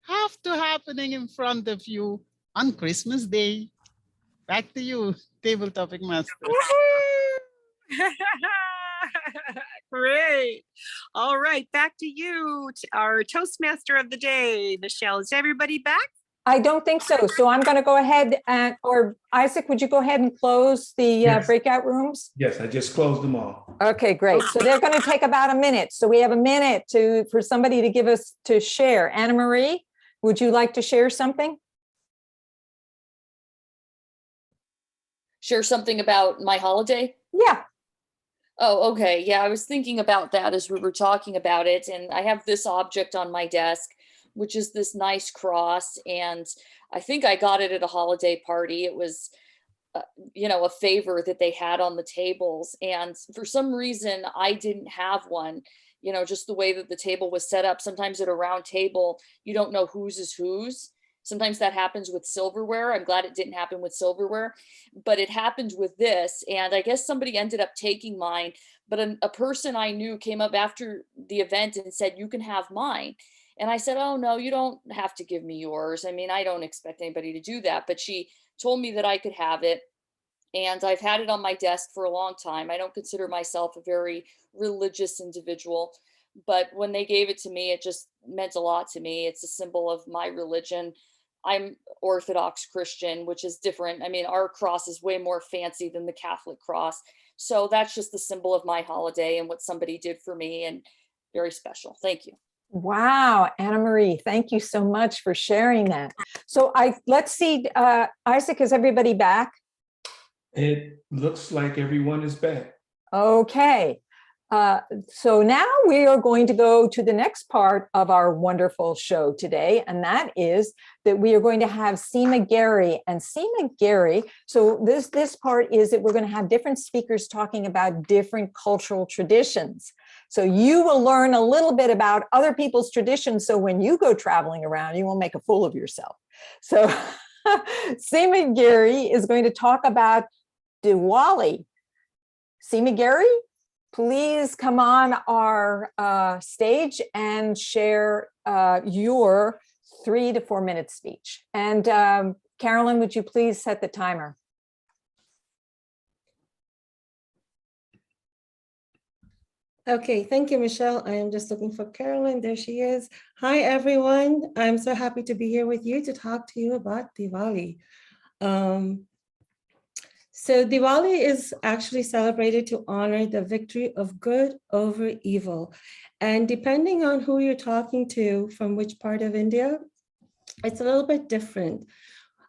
S11: have to happening in front of you on Christmas Day. Back to you, Table Topic Master.
S2: Great. All right, back to you, our Toastmaster of the day, Michelle. Is everybody back?
S3: I don't think so. So I'm going to go ahead and, or Isaac, would you go ahead and close the
S5: Yes.
S3: breakout rooms?
S5: Yes, I just closed them all.
S3: Okay, great. So they're going to take about a minute. So we have a minute for somebody to give us to share. Anna Marie, would you like to share something?
S8: Share something about my holiday?
S3: Yeah.
S8: Oh, okay. Yeah, I was thinking about that as we were talking about it. And I have this object on my desk, which is this nice cross. And I think I got it at a holiday party. It was, a favor that they had on the tables. And for some reason, I didn't have one, just the way that the table was set up. Sometimes at a round table, you don't know whose is whose. Sometimes that happens with silverware. I'm glad it didn't happen with silverware, but it happened with this. And I guess somebody ended up taking mine, but a person I knew came up after the event and said, "You can have mine." And I said, "Oh, no, you don't have to give me yours. I mean, I don't expect anybody to do that." But she told me that I could have it. And I've had it on my desk for a long time. I don't consider myself a very religious individual, but when they gave it to me, it just meant a lot to me. It's a symbol of my religion. I'm Orthodox Christian, which is different. I mean, our cross is way more fancy than the Catholic cross. So that's just the symbol of my holiday and what somebody did for me, and very special. Thank you.
S3: Wow, Anna Marie, thank you so much for sharing that. So let's see, Isaac, is everybody back?
S5: It looks like everyone is back.
S3: Okay. So now we are going to go to the next part of our wonderful show today, and that is that we are going to have Seema Gary. And Seema Gary, so this part is that we're going to have different speakers talking about different cultural traditions. So you will learn a little bit about other people's traditions, so when you go traveling around, you won't make a fool of yourself. So Seema Gary is going to talk about Diwali. Seema Gary, please come on our stage and share your 3 to 4 minute speech. And Carolyn, would you please set the timer?
S12: Okay, thank you, Michelle. I am just looking for Carolyn. There she is. Hi, everyone. I'm so happy to be here with you to talk to you about Diwali. So Diwali is actually celebrated to honor the victory of good over evil. And depending on who you're talking to, from which part of India, it's a little bit different.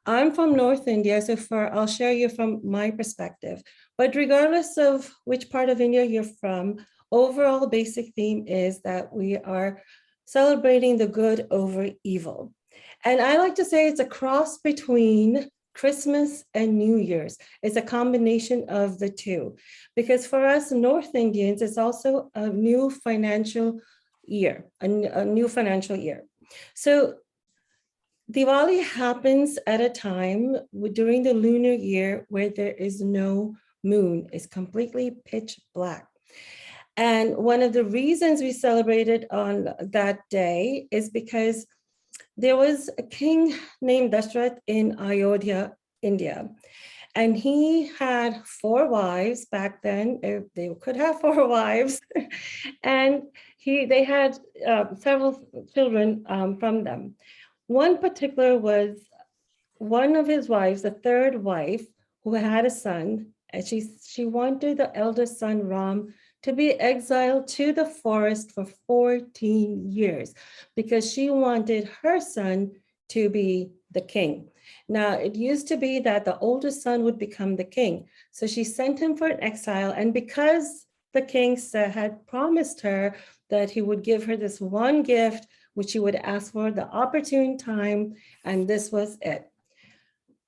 S12: I'm from North India, so I'll share you from my perspective. But regardless of which part of India you're from, overall basic theme is that we are celebrating the good over evil. And I like to say it's a cross between Christmas and New Year's. It's a combination of the two, because for us North Indians, it's also a new financial year, a new financial year. So Diwali happens at a time during the lunar year where there is no moon. It's completely pitch black. And one of the reasons we celebrated on that day is because there was a king named Dashrath in Ayodhya, India, and he had 4 wives back then. They could have 4 wives, and they had several children from them. One particular was one of his wives, the 3rd wife, who had a son, and she wanted the eldest son, Ram, to be exiled to the forest for 14 years because she wanted her son to be the king. Now, it used to be that the oldest son would become the king. So she sent him for an exile. And because the king had promised her that he would give her this one gift, which she would ask for the opportune time, and this was it.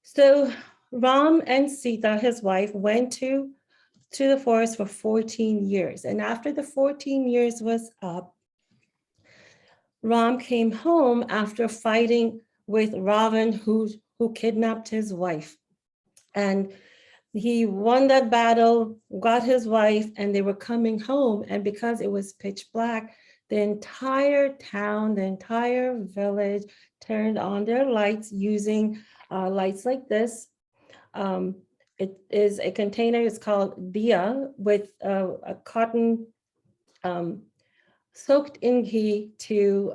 S12: So Ram and Sita, his wife, went to the forest for 14 years. And after the 14 years was up, Ram came home after fighting with Ravan, who kidnapped his wife. And he won that battle, got his wife, and they were coming home. And because it was pitch black, the entire town, the entire village turned on their lights using lights like this. It is a container, it's called diya, with a cotton soaked in ghee to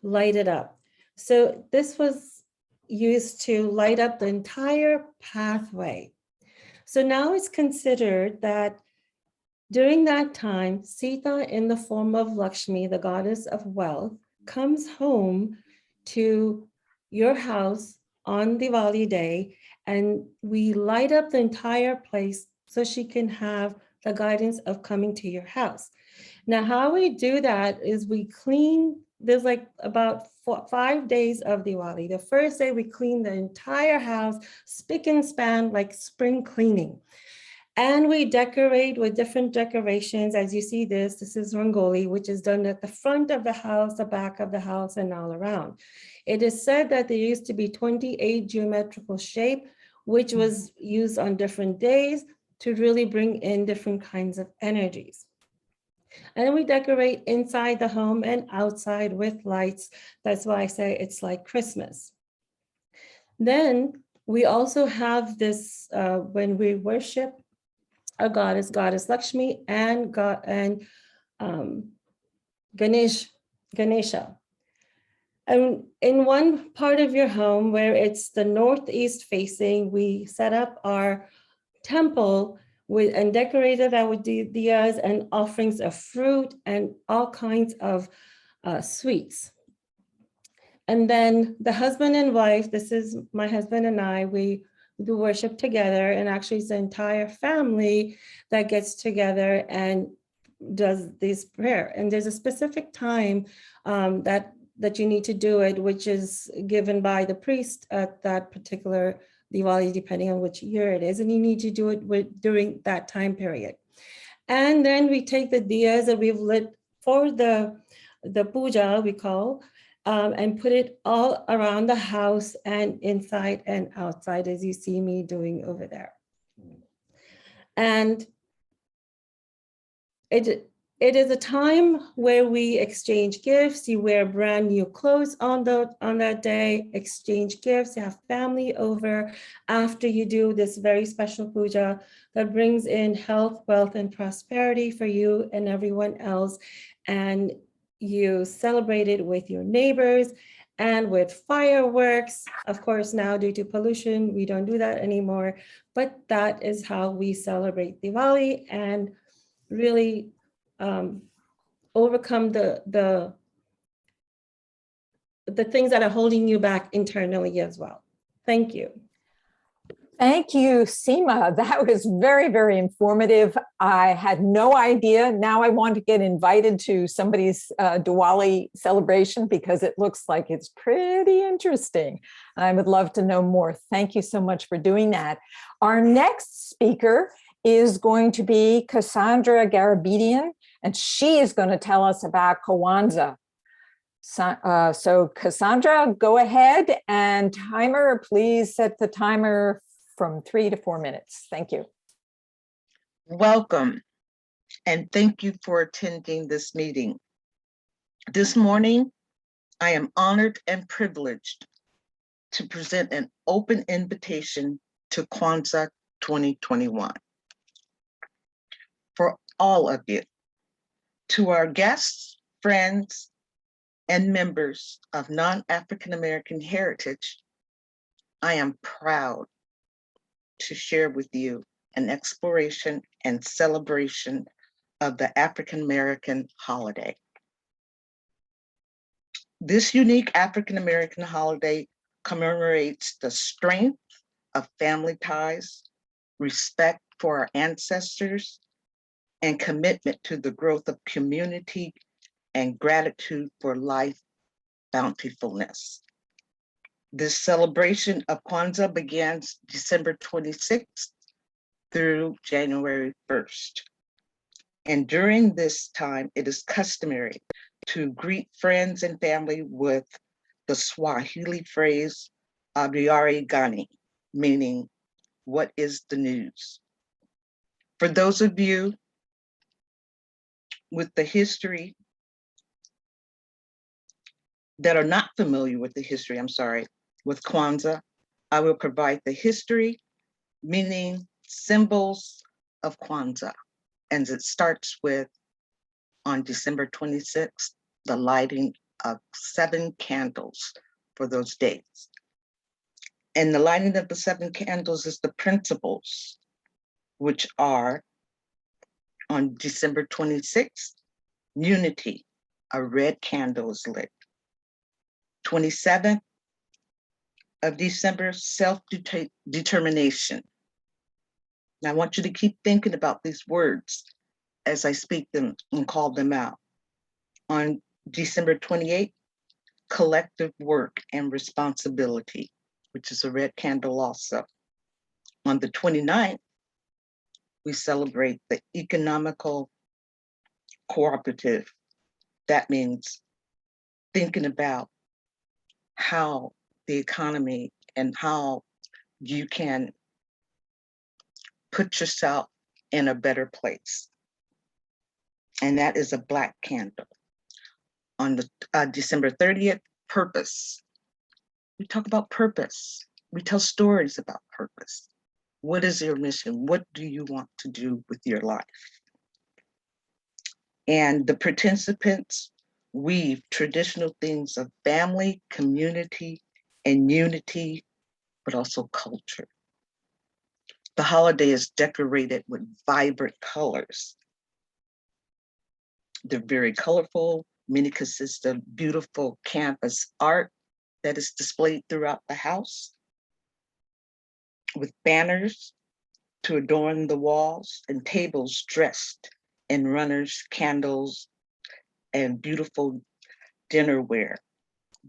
S12: light it up. So this was used to light up the entire pathway. So now it's considered that during that time, Sita, in the form of Lakshmi, the goddess of wealth, comes home to your house on Diwali day, and we light up the entire place so she can have the guidance of coming to your house. Now, how we do that is we clean, there's like about 5 days of Diwali. The first day we clean the entire house, spick and span, like spring cleaning. And we decorate with different decorations. As you see this is Rangoli, which is done at the front of the house, the back of the house, and all around. It is said that there used to be 28 geometrical shape, which was used on different days to really bring in different kinds of energies. And then we decorate inside the home and outside with lights. That's why I say it's like Christmas. Then we also have this, when we worship a goddess Lakshmi and Ganesha. And in one part of your home where it's the northeast facing, we set up our temple and decorated that with diyas and offerings of fruit and all kinds of sweets. And then the husband and wife, this is my husband and I, we do worship together, and actually it's the entire family that gets together and does this prayer. And there's a specific time that you need to do it, which is given by the priest at that particular Diwali, depending on which year it is, and you need to do it during that time period. And then we take the diyas that we've lit for the puja, we call, and put it all around the house and inside and outside, as you see me doing over there. And it is a time where we exchange gifts. You wear brand new clothes on that day, exchange gifts, you have family over after you do this very special puja that brings in health, wealth, and prosperity for you and everyone else. And you celebrate it with your neighbors and with fireworks. Of course, now due to pollution, we don't do that anymore, but that is how we celebrate Diwali and really overcome the things that are holding you back internally as well. Thank you.
S3: Thank you, Seema. That was very, very informative. I had no idea. Now I want to get invited to somebody's Diwali celebration because it looks like it's pretty interesting. And I would love to know more. Thank you so much for doing that. Our next speaker is going to be Cassandra Garabedian, and she is going to tell us about Kwanzaa. So Cassandra, go ahead, and timer, please set the timer from 3 to 4 minutes. Thank you.
S13: Welcome, and thank you for attending this meeting. This morning, I am honored and privileged to present an open invitation to Kwanzaa 2021. For all of you, to our guests, friends, and members of non-African American heritage, I am proud to share with you an exploration and celebration of the African American holiday. This unique African American holiday commemorates the strength of family ties, respect for our ancestors, and commitment to the growth of community and gratitude for life bountifulness. This celebration of Kwanzaa begins December 26th through January 1st. And during this time, it is customary to greet friends and family with the Swahili phrase, Habari Gani, meaning, what is the news? For those of you with the history that are not familiar with the history, with Kwanzaa, I will provide the history, meaning, symbols of Kwanzaa. And it starts with, on December 26th, the lighting of 7 candles for those days. And the lighting of the 7 candles is the principles, which are, on December 26th, unity, a red candle is lit. 27th of December, self-determination. And I want you to keep thinking about these words as I speak them and call them out. On December 28th, collective work and responsibility, which is a red candle also. On the 29th, we celebrate the economical cooperative. That means thinking about how the economy and how you can put yourself in a better place. And that is a black candle. On the December 30th, purpose. We talk about purpose. We tell stories about purpose. What is your mission? What do you want to do with your life? And the participants weave traditional things of family, community, and unity, but also culture. The holiday is decorated with vibrant colors. They're very colorful. Many consist of beautiful canvas art that is displayed throughout the house, with banners to adorn the walls and tables dressed in runners, candles, and beautiful dinnerware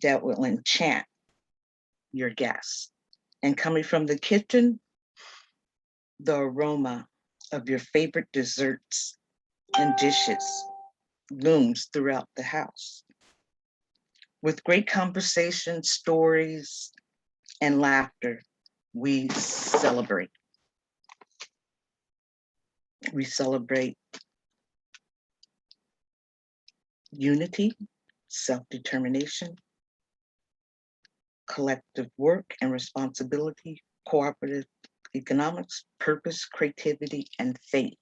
S13: that will enchant your guests. And coming from the kitchen, the aroma of your favorite desserts and dishes looms throughout the house. With great conversation, stories, and laughter, we celebrate. We celebrate unity, self-determination, collective work and responsibility, cooperative economics, purpose, creativity, and faith.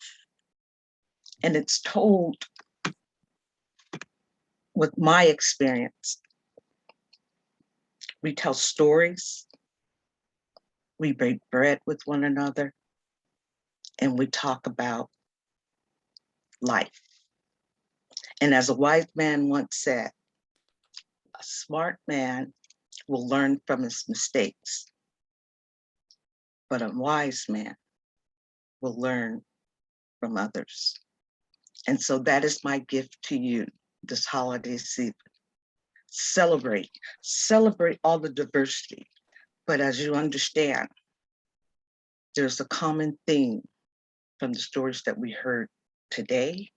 S13: And it's told with my experience. We tell stories, we break bread with one another, and we talk about life. And as a wise man once said, a smart man will learn from his mistakes, but a wise man will learn from others. And so that is my gift to you this holiday season. Celebrate all the diversity. But as you understand, there's a common theme from the stories that we heard today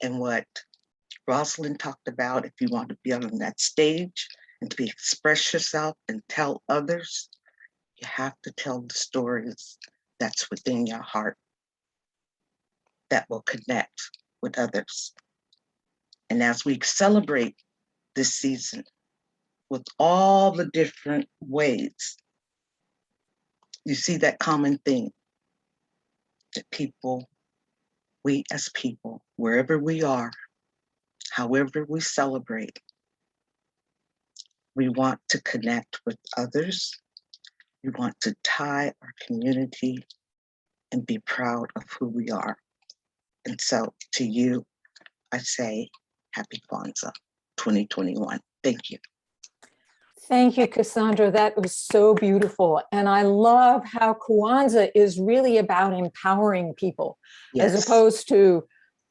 S13: and what Rosalyn talked about. If you want to be on that stage and to express yourself and tell others, you have to tell the stories that's within your heart that will connect with others. And as we celebrate this season with all the different ways, you see that common thing that people, we as people, wherever we are, however we celebrate, we want to connect with others. We want to tie our community and be proud of who we are. And so to you, I say, Happy Kwanzaa 2021. Thank you.
S3: Thank you, Cassandra. That was so beautiful. And I love how Kwanzaa is really about empowering people,
S13: Yes.
S3: as opposed to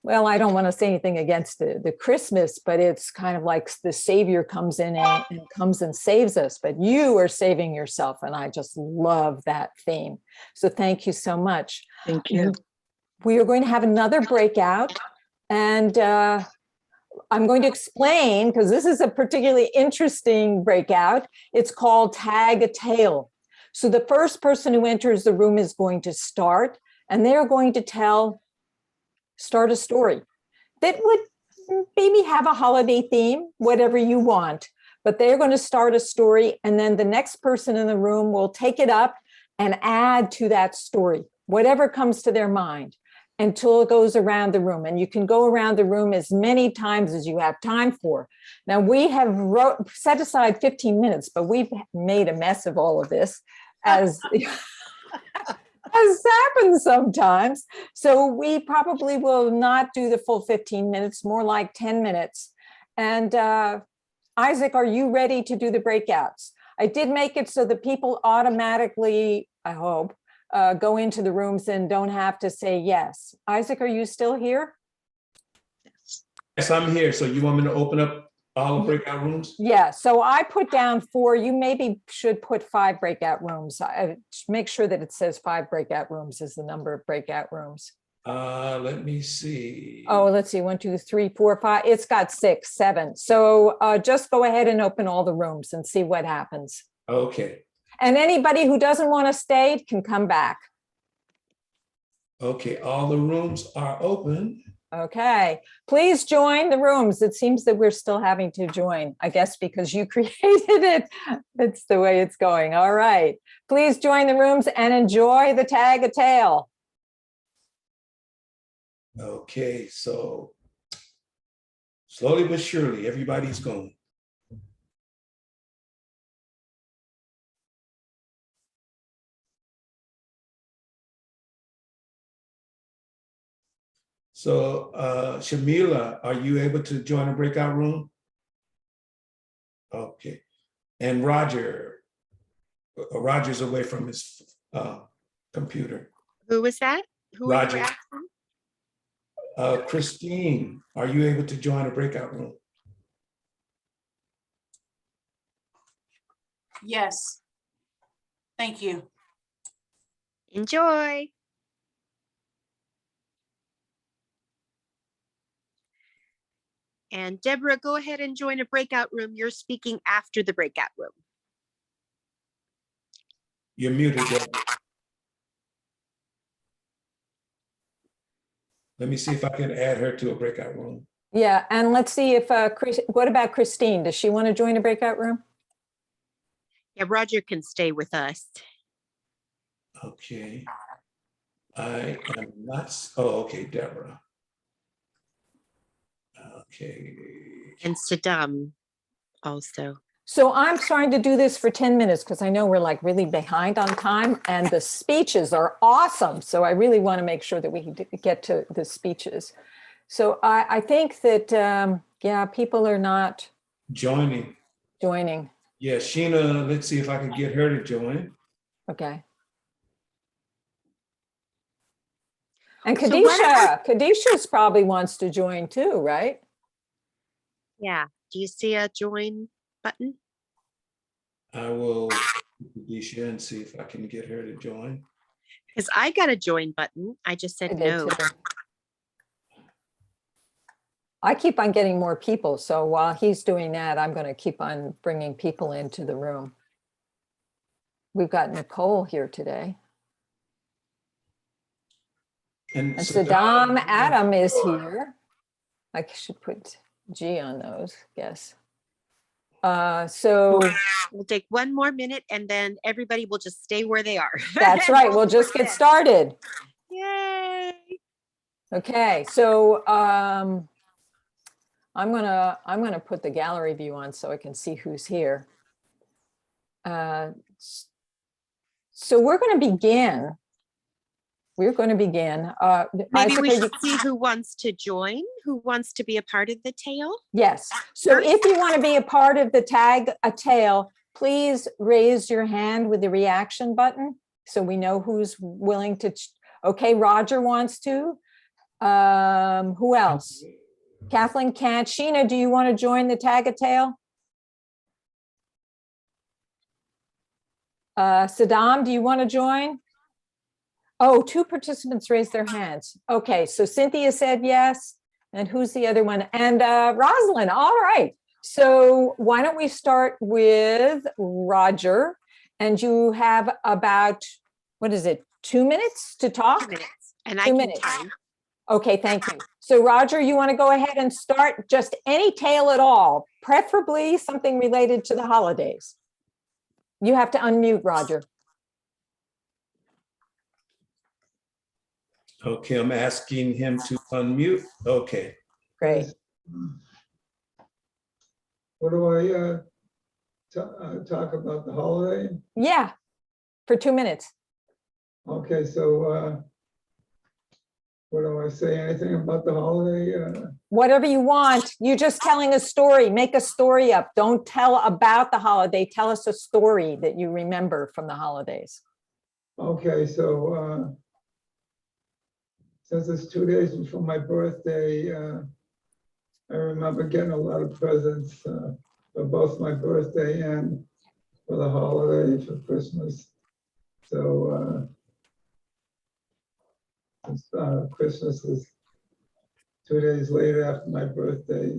S3: well, I don't want to say anything against the Christmas, but it's kind of like the Savior comes in and comes and saves us, but you are saving yourself. And I just love that theme. So thank you so much.
S13: Thank you.
S3: We are going to have another breakout, and I'm going to explain, because this is a particularly interesting breakout. It's called Tag a Tale. So the first person who enters the room is going to start, and they're going to start a story that would maybe have a holiday theme, whatever you want, but they're going to start a story, and then the next person in the room will take it up and add to that story, whatever comes to their mind, until it goes around the room. And you can go around the room as many times as you have time for. Now, we have set aside 15 minutes, but we've made a mess of all of this, as happens sometimes. So we probably will not do the full 15 minutes, more like 10 minutes. And Isaac, are you ready to do the breakouts? I did make it so that people automatically, I hope, go into the rooms and don't have to say yes. Isaac, are you still here?
S5: Yes, I'm here. So you want me to open up all the breakout rooms?
S3: Yeah, so I put down 4. You maybe should put 5 breakout rooms. Make sure that it says 5 breakout rooms is the number of breakout rooms.
S5: Let me see.
S3: Oh, let's see, 1, 2, 3, 4, 5. It's got 6, 7. So just go ahead and open all the rooms and see what happens.
S5: Okay.
S3: And anybody who doesn't want to stay can come back.
S5: Okay, all the rooms are open.
S3: Okay, please join the rooms. It seems that we're still having to join, I guess, because you created it. That's the way it's going. All right, please join the rooms and enjoy the Tag a Tale.
S5: Okay, so slowly but surely, everybody's going. So Shamila, are you able to join a breakout room? Okay. And Roger's away from his computer.
S2: Who was that? Who are you
S5: Roger.
S2: asking?
S5: Christine, are you able to join a breakout room?
S14: Yes. Thank you.
S2: Enjoy. And Deborah, go ahead and join a breakout room. You're speaking after the breakout room.
S5: You're muted, Deborah. Let me see if I can add her to a breakout room.
S3: Yeah, and let's see if, what about Christine? Does she want to join a breakout room?
S2: Yeah, Roger can stay with us.
S5: Okay. I am not, oh, okay, Deborah. Okay.
S2: And Saddam also.
S3: So I'm trying to do this for 10 minutes because I know we're like really behind on time, and the speeches are awesome. So I really want to make sure that we can get to the speeches. So I think that, yeah, people are not
S5: Joining. Yeah, Sheena, let's see if I can get her to join.
S3: Okay. And Kadisha's probably wants to join too, right?
S2: Yeah. Do you see a join button?
S5: I will Kadisha and see if I can get her to join.
S2: Because I got a join button. I just said no.
S3: I keep on getting more people. So while he's doing that, I'm going to keep on bringing people into the room. We've got Nicole here today. And Saddam Adam is here. I should put G on those, yes. So
S2: we'll take 1 more minute and then everybody will just stay where they are.
S3: That's right. We'll just get started.
S2: Yay.
S3: Okay, so I'm gonna put the gallery view on so I can see who's here. So we're going to begin.
S2: Maybe we should see who wants to join, who wants to be a part of the tale.
S3: Yes. So if you want to be a part of the Tag a Tale, please raise your hand with the reaction button so we know who's willing to. Okay, Roger wants to. Who else? Kathleen Kant. Sheena, do you want to join the Tagatale? Saddam, do you want to join? Oh, 2 participants raised their hands. Okay, so Cynthia said yes. And who's the other one? And Rosalyn, all right. So why don't we start with Roger? And you have about, what is it, 2 minutes to talk?
S2: 2 minutes. And
S3: 2
S2: I
S3: minutes.
S2: can time.
S3: Okay, thank you. So Roger, you want to go ahead and start just any tale at all, preferably something related to the holidays. You have to unmute, Roger.
S5: Okay, I'm asking him to unmute. Okay.
S3: Great.
S15: What do I talk about, the holiday?
S3: Yeah, for 2 minutes.
S15: Okay, so what do I say? Anything about the holiday?
S3: Whatever you want. You're just telling a story. Make a story up. Don't tell about the holiday. Tell us a story that you remember from the holidays.
S15: Okay, so since it's 2 days before my birthday, I remember getting a lot of presents for both my birthday and for the holiday, for Christmas. So since Christmas is 2 days later after my birthday,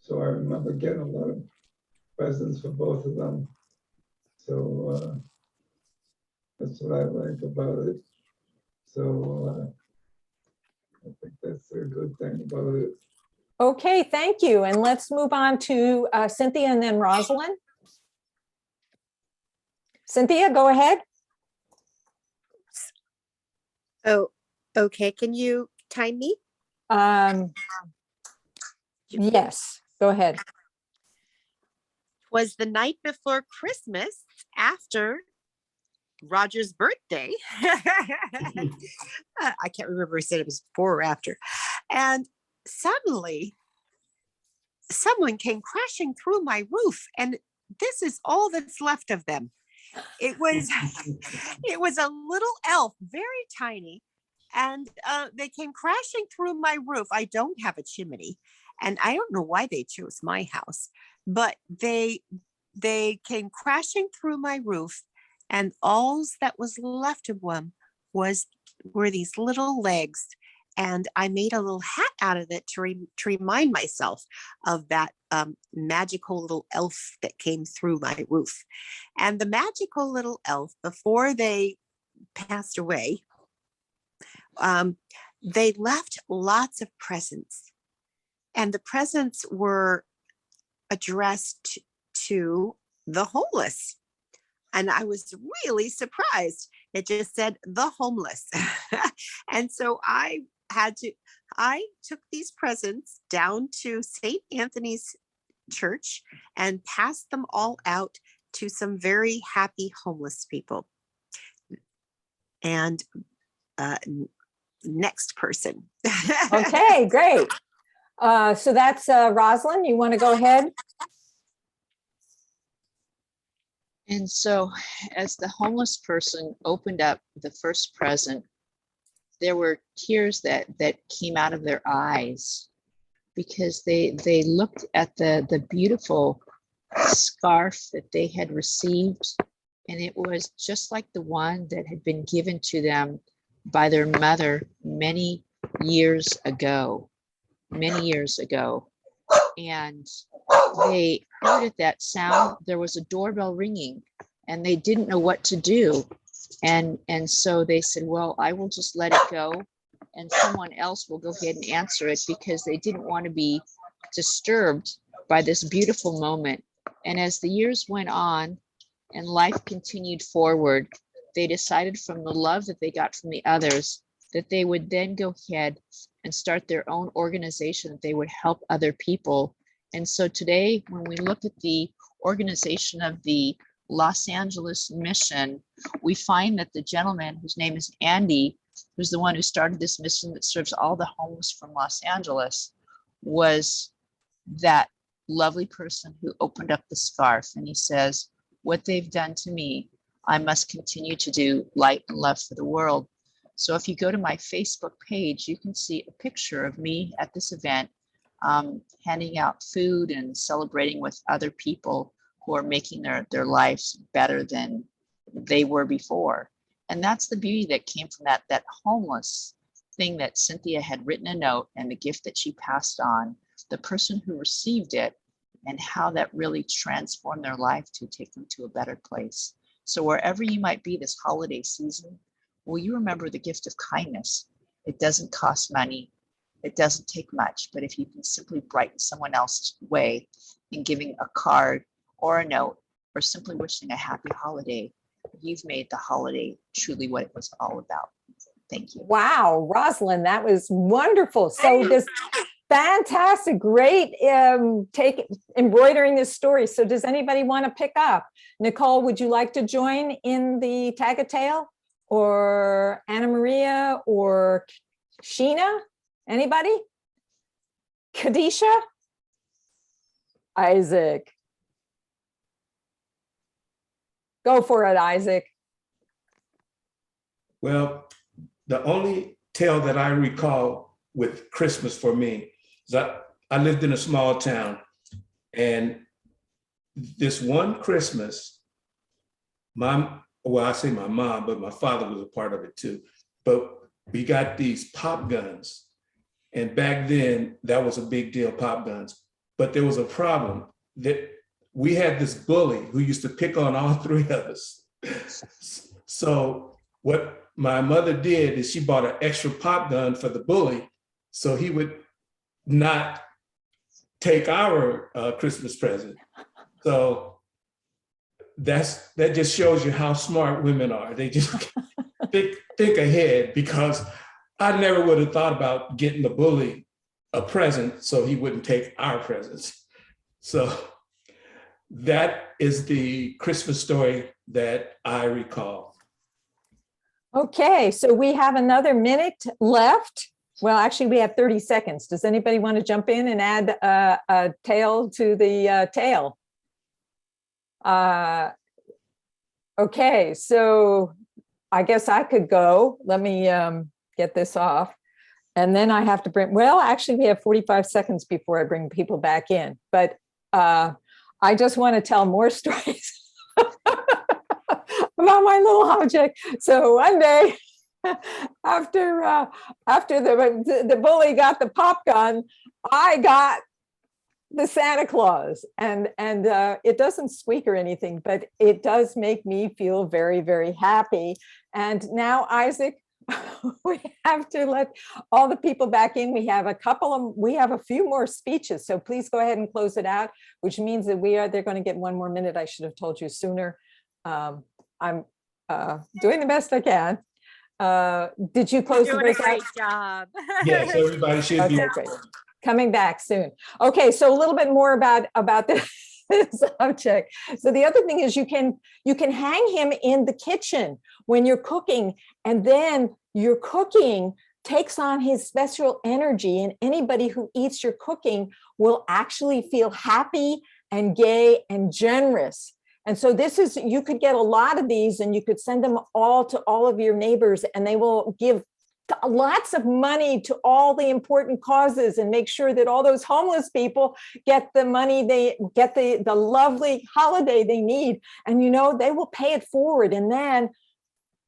S15: so I remember getting a lot of presents for both of them. So that's what I like about it. So I think that's a good thing about it.
S3: Okay, thank you. And let's move on to Cynthia and then Rosalyn. Cynthia, go ahead.
S2: Oh, okay. Can you time me?
S3: Yes, go ahead.
S2: Was the night before Christmas after Roger's birthday. I can't remember if he said it was before or after. And suddenly someone came crashing through my roof, and this is all that's left of them. It was a little elf, very tiny, and they came crashing through my roof. I don't have a chimney, and I don't know why they chose my house, but they came crashing through my roof, and all that was left of them were these little legs. And I made a little hat out of it to remind myself of that magical little elf that came through my roof. And the magical little elf, before they passed away, they left lots of presents. And the presents were addressed to the homeless. And I was really surprised. It just said the homeless. And so I took these presents down to St. Anthony's Church and passed them all out to some very happy homeless people. And next person.
S3: Okay, great. So that's Rosalyn. You want to go ahead?
S7: And so as the homeless person opened up the first present, there were tears that came out of their eyes because they looked at the beautiful scarf that they had received, and it was just like the one that had been given to them by their mother many years ago. And they heard at that sound, there was a doorbell ringing, and they didn't know what to do. And so they said, well, I will just let it go, and someone else will go ahead and answer it, because they didn't want to be disturbed by this beautiful moment. And as the years went on and life continued forward, they decided, from the love that they got from the others, that they would then go ahead and start their own organization, that they would help other people. And so today, when we look at the organization of the Los Angeles mission, we find that the gentleman whose name is Andy, who's the one who started this mission that serves all the homeless from Los Angeles, was that lovely person who opened up the scarf. And he says, what they've done to me, I must continue to do light and love for the world. So if you go to my Facebook page, you can see a picture of me at this event, handing out food and celebrating with other people who are making their lives better than they were before. And that's the beauty that came from that homeless thing that Cynthia had written a note, and the gift that she passed on, the person who received it, and how that really transformed their life to take them to a better place. So wherever you might be this holiday season, will you remember the gift of kindness? It doesn't cost money. It doesn't take much, but if you can simply brighten someone else's way in giving a card or a note, or simply wishing a happy holiday, you've made the holiday truly what it was all about. Thank you.
S3: Wow, Rosalyn, that was wonderful. So this fantastic, great embroidering this story. So does anybody want to pick up? Nicole, would you like to join in the tag-a-tale? Or Anna Maria or Sheena? Anybody? Kadisha? Isaac. Go for it, Isaac.
S5: Well, the only tale that I recall with Christmas for me is that I lived in a small town, and this one Christmas, I say my mom, but my father was a part of it too. But we got these pop guns. And back then, that was a big deal, pop guns. But there was a problem that we had this bully who used to pick on all three of us. So what my mother did is she bought an extra pop gun for the bully so he would not take our Christmas present. So that just shows you how smart women are. They just think ahead, because I never would have thought about getting the bully a present so he wouldn't take our presents. So that is the Christmas story that I recall.
S3: Okay, so we have another minute left. Well, actually, we have 30 seconds. Does anybody want to jump in and add a tale to the tale? Okay, so I guess I could go. Let me get this off. And then I have to bring, well, actually we have 45 seconds before I bring people back in, but I just want to tell more stories about my little object. So one day after the bully got the pop gun, I got the Santa Claus, and it doesn't squeak or anything, but it does make me feel very, very happy. And now, Isaac, we have to let all the people back in. We have a few more speeches, so please go ahead and close it out, which means that they're going to get one more minute. I should have told you sooner. I'm doing the best I can. Did you close the breakout?
S2: Great job.
S5: Yes, everybody should be.
S3: Okay, great. Coming back soon. Okay, so a little bit more about this subject. So the other thing is you can hang him in the kitchen when you're cooking, and then your cooking takes on his special energy, and anybody who eats your cooking will actually feel happy and gay and generous. And so you could get a lot of these, and you could send them all to all of your neighbors, and they will give lots of money to all the important causes and make sure that all those homeless people get the money, they get the lovely holiday they need. And they will pay it forward, and then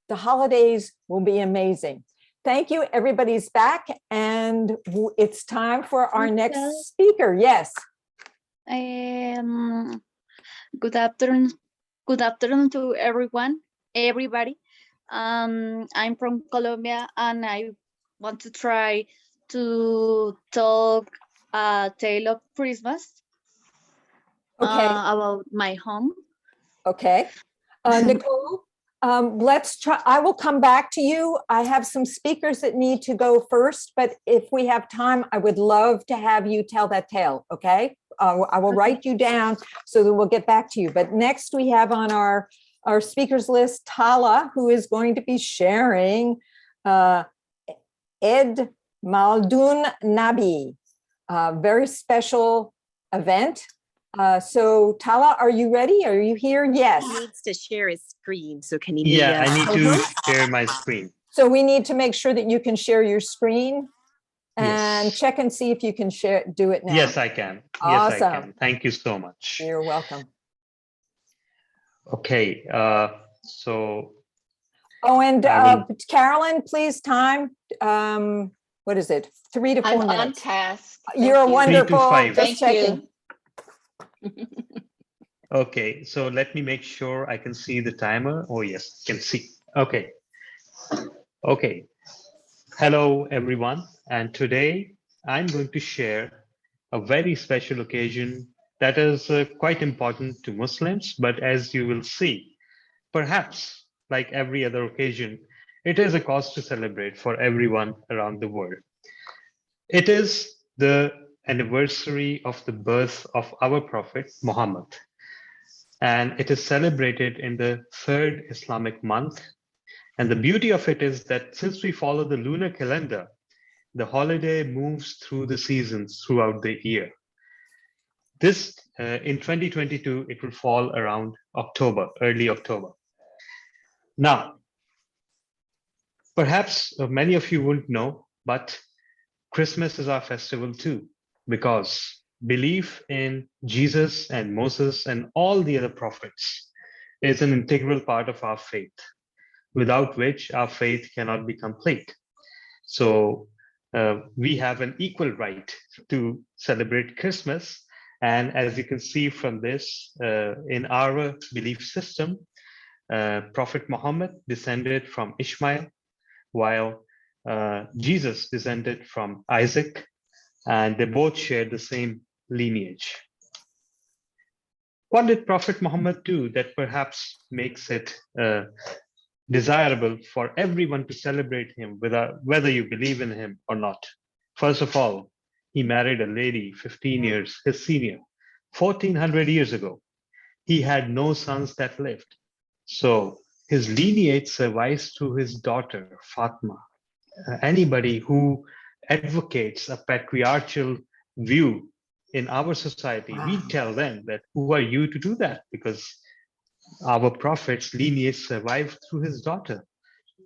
S3: the holidays will be amazing. Thank you. Everybody's back, and it's time for our next speaker. Yes.
S16: Good afternoon. Good afternoon to everybody. I'm from Colombia, and I want to try to talk a tale of Christmas about my home.
S3: Okay. Nicole, let's try. I will come back to you. I have some speakers that need to go first, but if we have time, I would love to have you tell that tale. Okay. I will write you down so that we'll get back to you. But next we have on our speakers list, Tala, who is going to be sharing Ed Maldun Nabi, a very special event. So Tala, are you ready? Are you here? Yes.
S2: He needs to share his screen. So can he?
S9: Yeah, I need to share my screen.
S3: So we need to make sure that you can share your screen and
S9: Yes.
S3: check and see if you can do it now.
S9: Yes, I can. Yes, I
S3: Awesome.
S9: can. Thank you so much.
S3: You're welcome.
S9: Okay. So.
S3: Oh, and
S9: I will-
S3: Carolyn, please time. What is it? 3 to 4
S4: I'm
S3: minutes.
S4: on task.
S3: You're
S4: Thank you.
S3: wonderful.
S9: 3 to 5.
S3: Just checking.
S9: Okay, so let me make sure I can see the timer. Oh, yes, can see. Okay. Okay. Hello, everyone. And today I'm going to share a very special occasion that is quite important to Muslims. But as you will see, perhaps like every other occasion, it is a cause to celebrate for everyone around the world. It is the anniversary of the birth of our Prophet Muhammad. And it is celebrated in the 3rd Islamic month. And the beauty of it is that since we follow the lunar calendar, the holiday moves through the seasons throughout the year. This, in 2022, it will fall around October, early October. Now, perhaps many of you wouldn't know, but Christmas is our festival too, because belief in Jesus and Moses and all the other prophets is an integral part of our faith, without which our faith cannot be complete. So we have an equal right to celebrate Christmas. And as you can see from this, in our belief system, Prophet Muhammad descended from Ishmael, while Jesus descended from Isaac, and they both share the same lineage. What did Prophet Muhammad do that perhaps makes it desirable for everyone to celebrate him, whether you believe in him or not? First of all, he married a lady 15 years his senior, 1400 years ago. He had no sons that lived. So his lineage survives through his daughter, Fatma. Anybody who advocates a patriarchal view in our society, we tell them that who are you to do that? Because our prophet's lineage survived through his daughter.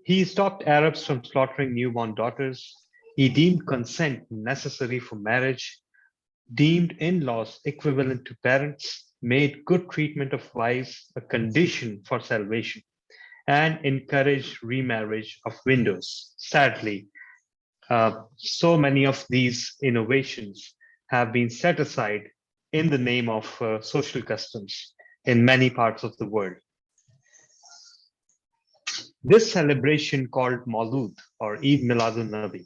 S9: He stopped Arabs from slaughtering newborn daughters. He deemed consent necessary for marriage, deemed in-laws equivalent to parents, made good treatment of wives a condition for salvation, and encouraged remarriage of widows. Sadly, so many of these innovations have been set aside in the name of social customs in many parts of the world. This celebration called Maulud or Eid Miladun Nabi,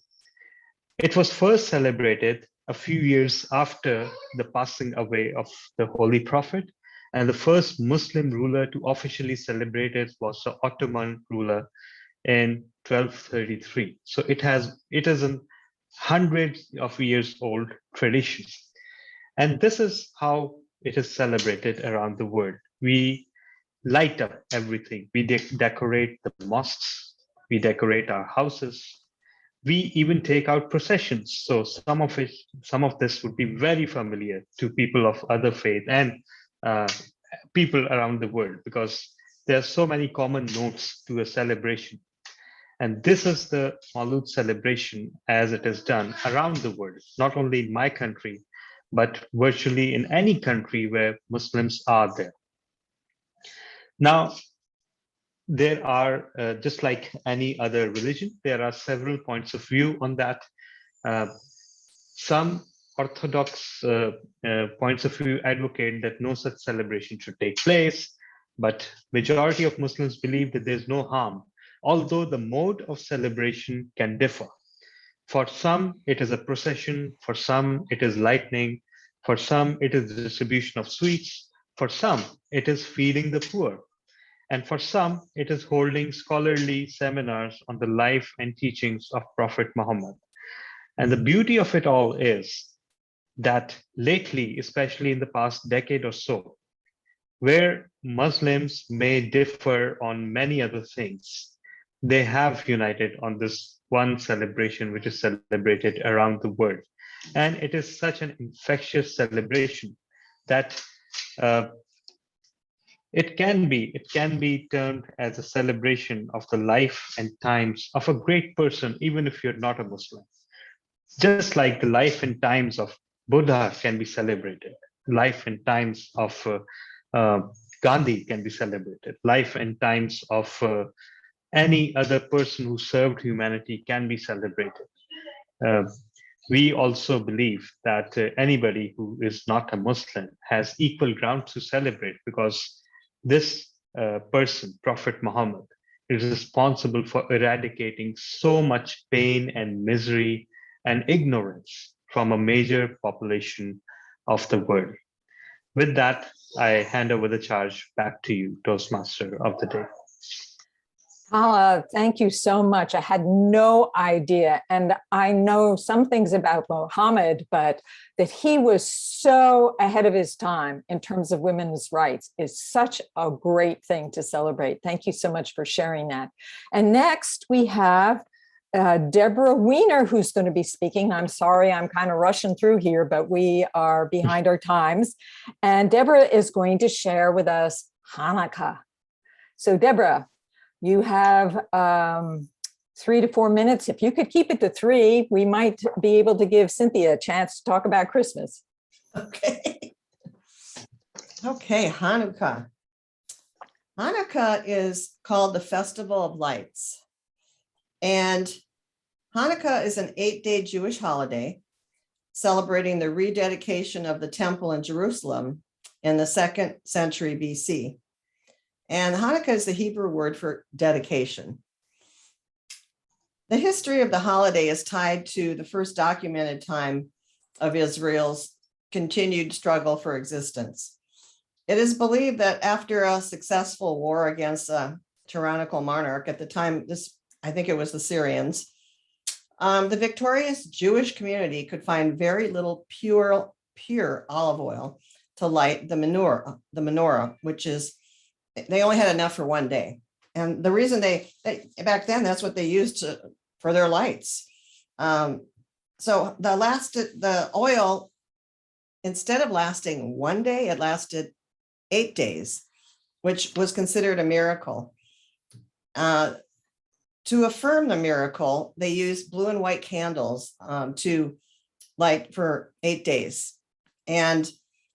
S9: it was first celebrated a few years after the passing away of the Holy Prophet, and the first Muslim ruler to officially celebrate it was the Ottoman ruler in 1233. So it is a hundreds of years old tradition. And this is how it is celebrated around the world. We light up everything. We decorate the mosques, we decorate our houses, we even take out processions. So some of this would be very familiar to people of other faith and people around the world, because there are so many common notes to a celebration. And this is the Maulud celebration as it is done around the world, not only in my country, but virtually in any country where Muslims are there. Now, there are, just like any other religion, there are several points of view on that. Some Orthodox points of view advocate that no such celebration should take place, but majority of Muslims believe that there's no harm, although the mode of celebration can differ. For some, it is a procession. For some, it is lightning. For some, it is the distribution of sweets. For some, it is feeding the poor. And for some, it is holding scholarly seminars on the life and teachings of Prophet Muhammad. And the beauty of it all is that lately, especially in the past decade or so, where Muslims may differ on many other things, they have united on this one celebration, which is celebrated around the world. And it is such an infectious celebration that it can be turned as a celebration of the life and times of a great person, even if you're not a Muslim. Just like the life and times of Buddha can be celebrated, life and times of Gandhi can be celebrated, life and times of any other person who served humanity can be celebrated. We also believe that anybody who is not a Muslim has equal ground to celebrate, because this person, Prophet Muhammad, is responsible for eradicating so much pain and misery and ignorance from a major population of the world. With that, I hand over the charge back to you, Toastmaster of the day.
S3: Thank you so much. I had no idea. And I know some things about Muhammad, but that he was so ahead of his time in terms of women's rights is such a great thing to celebrate. Thank you so much for sharing that. And next we have Deborah Weiner, who's going to be speaking. I'm sorry, I'm kind of rushing through here, but we are behind our times. And Deborah is going to share with us Hanukkah. So Deborah, you have 3 to 4 minutes. If you could keep it to 3, we might be able to give Cynthia a chance to talk about Christmas.
S17: Okay. Okay, Hanukkah. Hanukkah is called the Festival of Lights. And Hanukkah is an 8-day Jewish holiday celebrating the rededication of the temple in Jerusalem in the 2nd century BC. And Hanukkah is the Hebrew word for dedication. The history of the holiday is tied to the first documented time of Israel's continued struggle for existence. It is believed that after a successful war against a tyrannical monarch, at the time, I think it was the Syrians, the victorious Jewish community could find very little pure olive oil to light the menorah, which is, they only had enough for one day. And the reason they back then, that's what they used for their lights. So the oil, instead of lasting one day, it lasted 8 days, which was considered a miracle. To affirm the miracle, they used blue and white candles to light for 8 days. And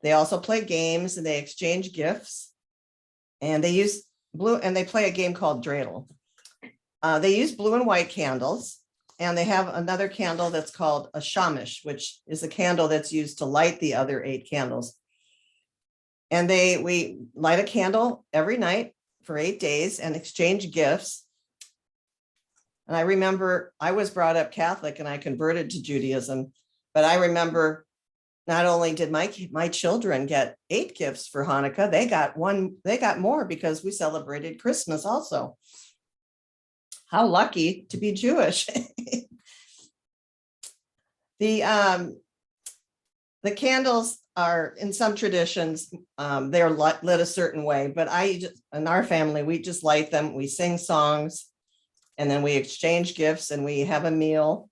S17: they also play games and they exchange gifts. And they use they play a game called dreidel. They use blue and white candles, and they have another candle that's called a shamash, which is a candle that's used to light the other 8 candles. And we light a candle every night for 8 days and exchange gifts. And I remember I was brought up Catholic and I converted to Judaism, but I remember not only did my children get 8 gifts for Hanukkah, they got more because we celebrated Christmas also. How lucky to be Jewish. The candles are, in some traditions, they're lit a certain way, but in our family, we just light them, we sing songs, and then we exchange gifts and we have a meal,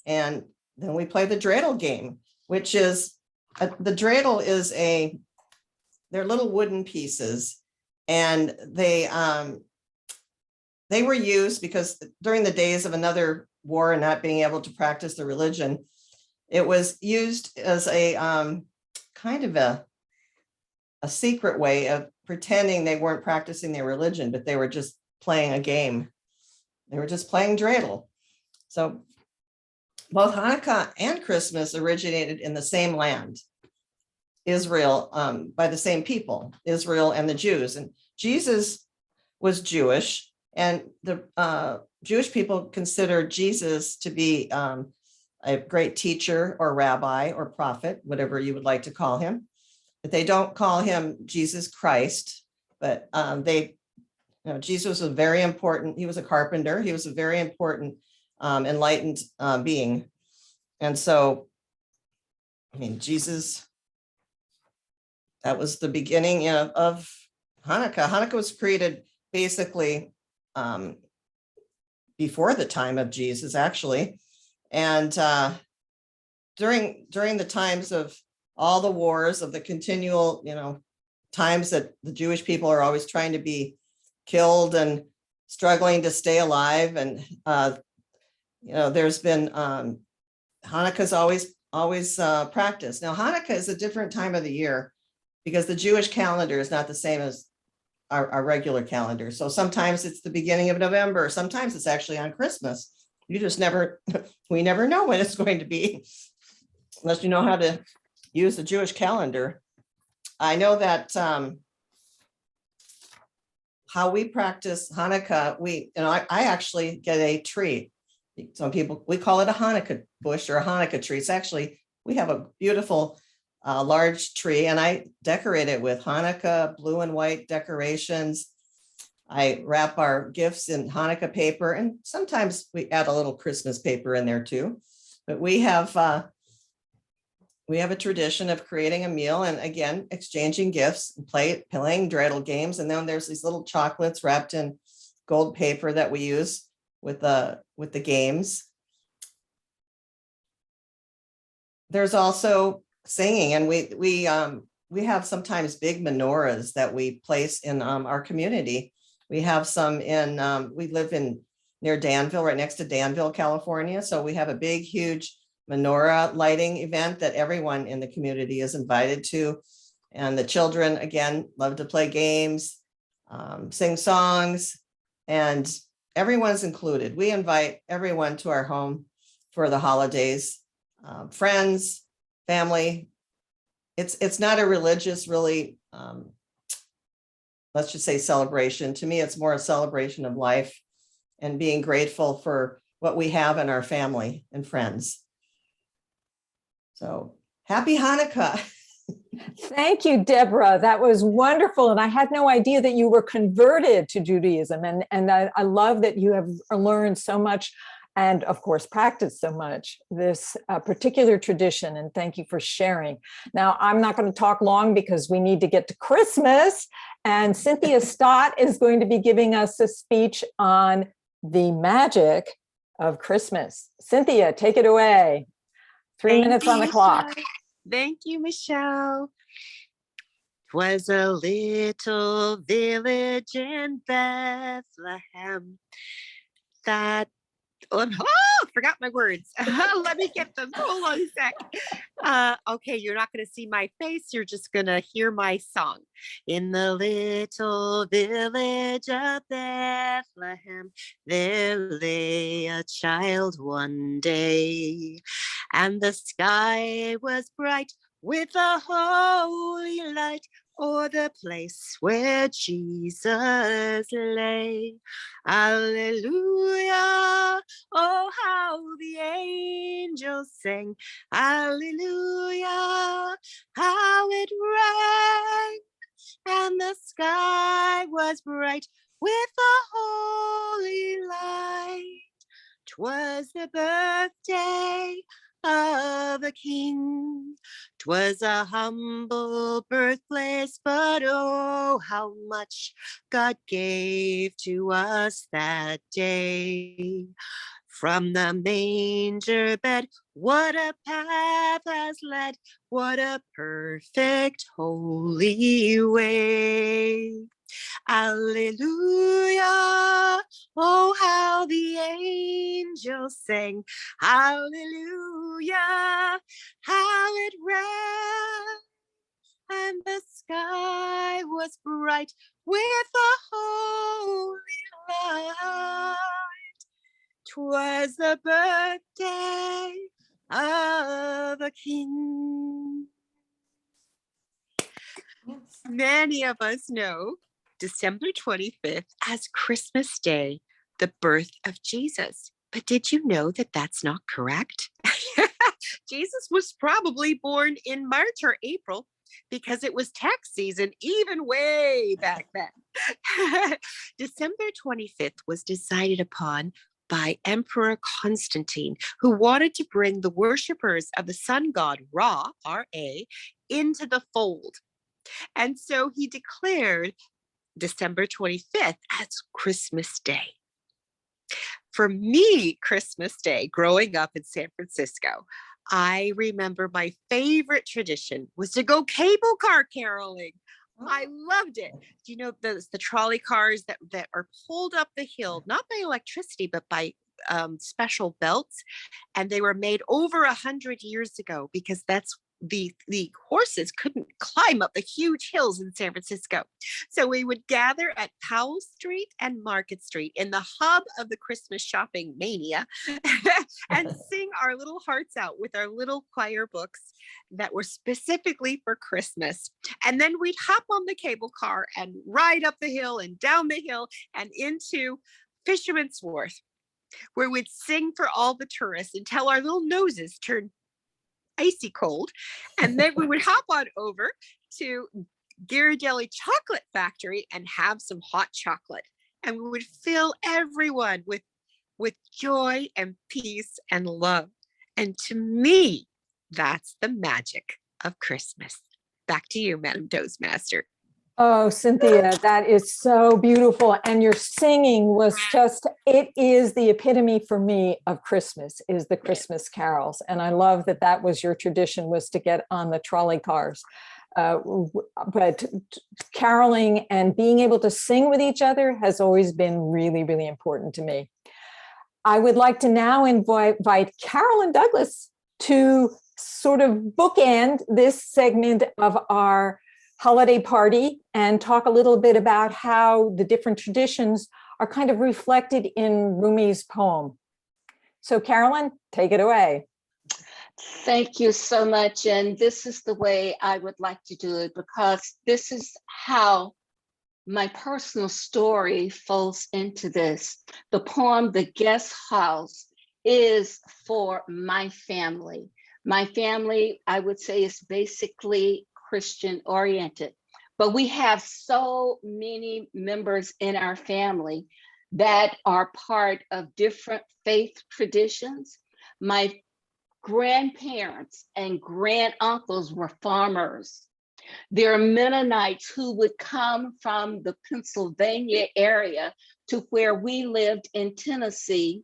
S17: and then we play the dreidel game, which is, the dreidel is they're little wooden pieces, and they were used because during the days of another war and not being able to practice the religion, it was used as a kind of a secret way of pretending they weren't practicing their religion, but they were just playing a game. They were just playing dreidel. So both Hanukkah and Christmas originated in the same land, Israel, by the same people, Israel and the Jews. And Jesus was Jewish, and the Jewish people considered Jesus to be a great teacher or rabbi or prophet, whatever you would like to call him. But they don't call him Jesus Christ, but Jesus was very important. He was a carpenter. He was a very important enlightened being. And so, Jesus, that was the beginning of Hanukkah. Hanukkah was created basically before the time of Jesus, actually. And during the times of all the wars, of the continual, times that the Jewish people are always trying to be killed and struggling to stay alive. And, there's been, Hanukkah's always practiced. Now, Hanukkah is a different time of the year because the Jewish calendar is not the same as our regular calendar. So sometimes it's the beginning of November. Sometimes it's actually on Christmas. You just we never know when it's going to be unless you know how to use the Jewish calendar. I know that how we practice Hanukkah, I actually get a tree. Some people, we call it a Hanukkah bush or a Hanukkah tree. It's actually, we have a beautiful large tree and I decorate it with Hanukkah blue and white decorations. I wrap our gifts in Hanukkah paper and sometimes we add a little Christmas paper in there too. But we have a tradition of creating a meal and again, exchanging gifts and playing dreidel games. And then there's these little chocolates wrapped in gold paper that we use with the games. There's also singing, and we have sometimes big menorahs that we place in our community. We have some in we live near Danville, right next to Danville, California. So we have a big, huge menorah lighting event that everyone in the community is invited to. And the children, again, love to play games, sing songs, and everyone's included. We invite everyone to our home for the holidays, friends, family. It's not a religious, really, let's just say celebration. To me, it's more a celebration of life and being grateful for what we have in our family and friends. So happy Hanukkah.
S3: Thank you, Deborah. That was wonderful. And I had no idea that you were converted to Judaism. And I love that you have learned so much and of course, practiced so much this particular tradition. And thank you for sharing. Now, I'm not going to talk long because we need to get to Christmas. And Cynthia Stott is going to be giving us a speech on the magic of Christmas. Cynthia, take it away. 3 minutes on the clock.
S2: Thank you, Michelle. 'Twas a little village in Bethlehem that, forgot my words. Let me get them. Hold on a sec. Okay, you're not going to see my face. You're just going to hear my song. In the little village of Bethlehem, there lay a child one day, and the sky was bright with a holy light o'er the place where Jesus lay. Alleluia, oh how the angels sang. Alleluia, how it rang, and the sky was bright with a holy light. 'Twas the birthday of a king. 'Twas a humble birthplace, but oh, how much God gave to us that day. From the manger bed, what a path has led, what a perfect holy way. Alleluia, oh how the angels sang. Hallelujah, how it rang, and the sky was bright with a holy light. 'Twas the birthday of a king. Many of us know December 25th as Christmas Day, the birth of Jesus. But did you know that that's not correct? Jesus was probably born in March or April because it was tax season even way back then. December 25th was decided upon by Emperor Constantine, who wanted to bring the worshippers of the sun god Ra, R-A, into the fold. And so he declared December 25th as Christmas Day. For me, Christmas Day, growing up in San Francisco, I remember my favorite tradition was to go cable car caroling. I loved it. Do you know the trolley cars that are pulled up the hill, not by electricity, but by special belts, and they were made over 100 years ago because that's the horses couldn't climb up the huge hills in San Francisco. So we would gather at Powell Street and Market Street in the hub of the Christmas shopping mania and sing our little hearts out with our little choir books that were specifically for Christmas. And then we'd hop on the cable car and ride up the hill and down the hill and into Fisherman's Wharf, where we'd sing for all the tourists until our little noses turned icy cold. And then we would hop on over to Ghirardelli Chocolate Factory and have some hot chocolate. And we would fill everyone with joy and peace and love. And to me, that's the magic of Christmas. Back to you, Madam Toastmaster.
S3: Oh, Cynthia, that is so beautiful. And your singing was just, it is the epitome for me of Christmas, is the Christmas carols. And I love that that was your tradition, was to get on the trolley cars. But caroling and being able to sing with each other has always been really, really important to me. I would like to now invite Carolyn Douglas to sort of bookend this segment of our holiday party and talk a little bit about how the different traditions are kind of reflected in Rumi's poem. So Carolyn, take it away.
S4: Thank you so much. And this is the way I would like to do it, because this is how my personal story folds into this. The poem, The Guest House, is for my family. My family, I would say, is basically Christian oriented, but we have so many members in our family that are part of different faith traditions. My grandparents and granduncles were farmers. There are Mennonites who would come from the Pennsylvania area to where we lived in Tennessee.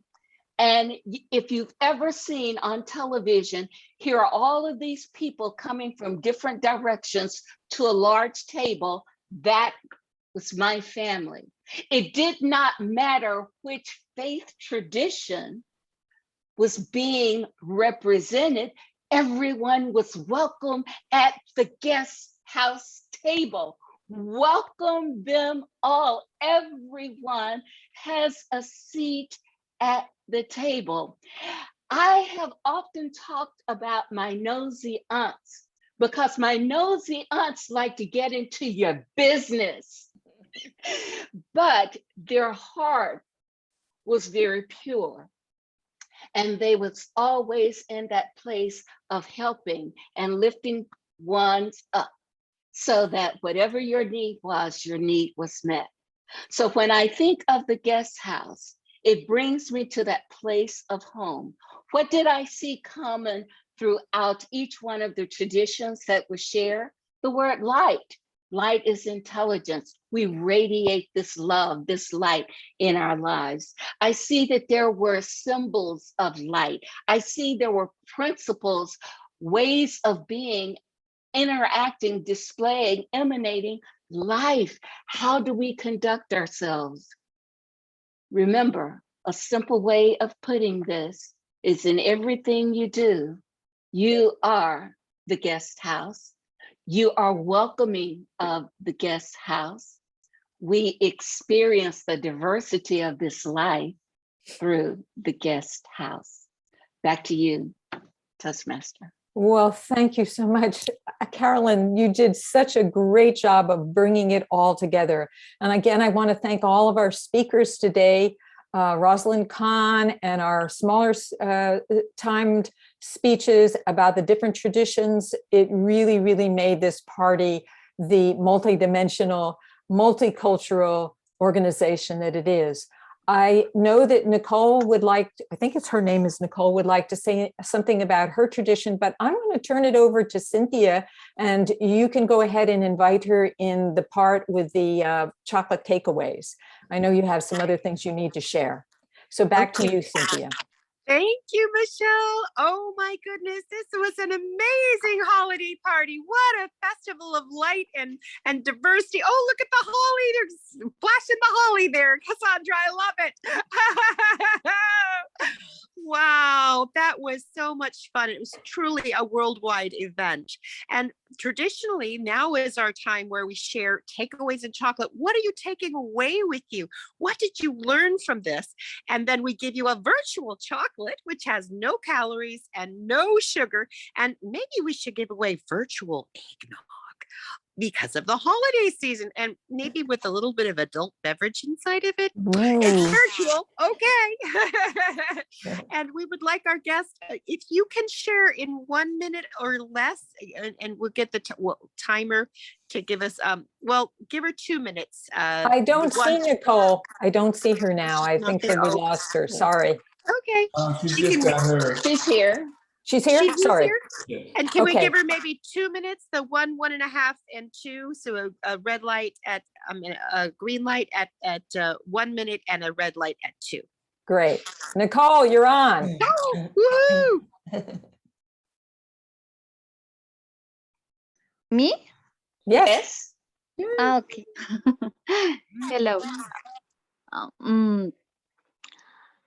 S4: And if you've ever seen on television, here are all of these people coming from different directions to a large table. That was my family. It did not matter which faith tradition was being represented. Everyone was welcome at the guest house table. Welcome them all. Everyone has a seat at the table. I have often talked about my nosy aunts, because my nosy aunts like to get into your business, but their heart was very pure. And they was always in that place of helping and lifting ones up so that whatever your need was met. So when I think of the guest house, it brings me to that place of home. What did I see common throughout each one of the traditions that were shared? The word light. Light is intelligence. We radiate this love, this light in our lives. I see that there were symbols of light. I see there were principles, ways of being, interacting, displaying, emanating life. How do we conduct ourselves? Remember, a simple way of putting this is in everything you do, you are the guest house. You are welcoming of the guest house. We experience the diversity of this life through the guest house. Back to you, Toastmaster.
S3: Well, thank you so much. Carolyn, you did such a great job of bringing it all together. And again, I want to thank all of our speakers today, Rosalyn Kahn, and our smaller timed speeches about the different traditions. It really, really made this party the multidimensional, multicultural organization that it is. I know that Nicole would like, I think it's her name is Nicole, would like to say something about her tradition, but I'm going to turn it over to Cynthia, and you can go ahead and invite her in the part with the chocolate takeaways. I know you have some other things you need to share. So back to you, Cynthia.
S2: Thank you, Michelle. Oh my goodness, this was an amazing holiday holiday party. What a festival of light and diversity. Oh, look at the holly. They're flashing the holly there. Cassandra, I love it. Wow, that was so much fun. It was truly a worldwide event. And traditionally, now is our time where we share takeaways and chocolate. What are you taking away with you? What did you learn from this? And then we give you a virtual chocolate, which has no calories and no sugar. And maybe we should give away virtual eggnog because of the holiday season, and maybe with a little bit of adult beverage inside of it. It's virtual, okay. And we would like our guests, if you can share in 1 minute or less, and we'll get the timer to give us, well, give her 2 minutes.
S3: I don't see Nicole. I don't see her now. I think that we lost her. Sorry.
S2: Okay.
S5: She just got her.
S4: She's here.
S3: She's here? Sorry.
S2: Here? And can we
S3: Okay.
S2: give her maybe 2 minutes, the 1, 1.5, and 2? So a red light at, a green light at 1 minute and a red light at 2.
S3: Great. Nicole, you're on.
S2: Oh, woohoo!
S16: Me?
S3: Yes.
S16: Okay. Hello.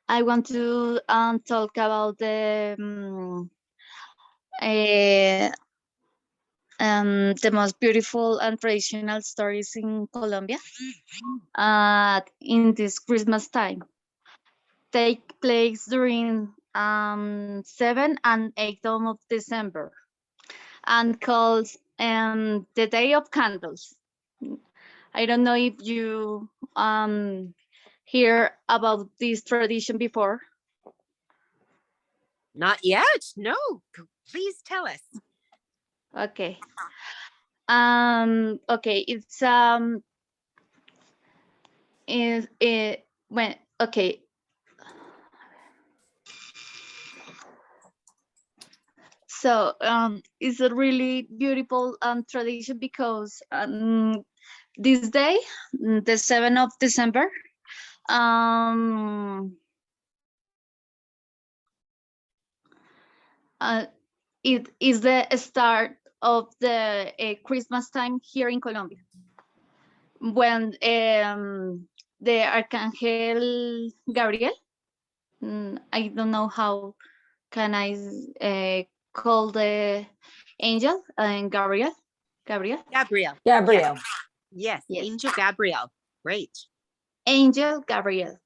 S16: I want to talk about the most beautiful and traditional stories in Colombia in this Christmas time. Take place during 7 and 8 of December and called the Day of Candles. I don't know if you hear about this tradition before.
S2: Not yet. No, please tell us.
S16: Okay. Okay, it's when okay. So it's a really beautiful tradition because this day, the 7th of December, it is the start of the Christmas time here in Colombia, when the Archangel Gabriel, I don't know how can I call the angel, and Gabriel.
S2: Gabriel.
S16: Yes.
S2: Angel Gabriel. Great.
S16: Angel Gabriel.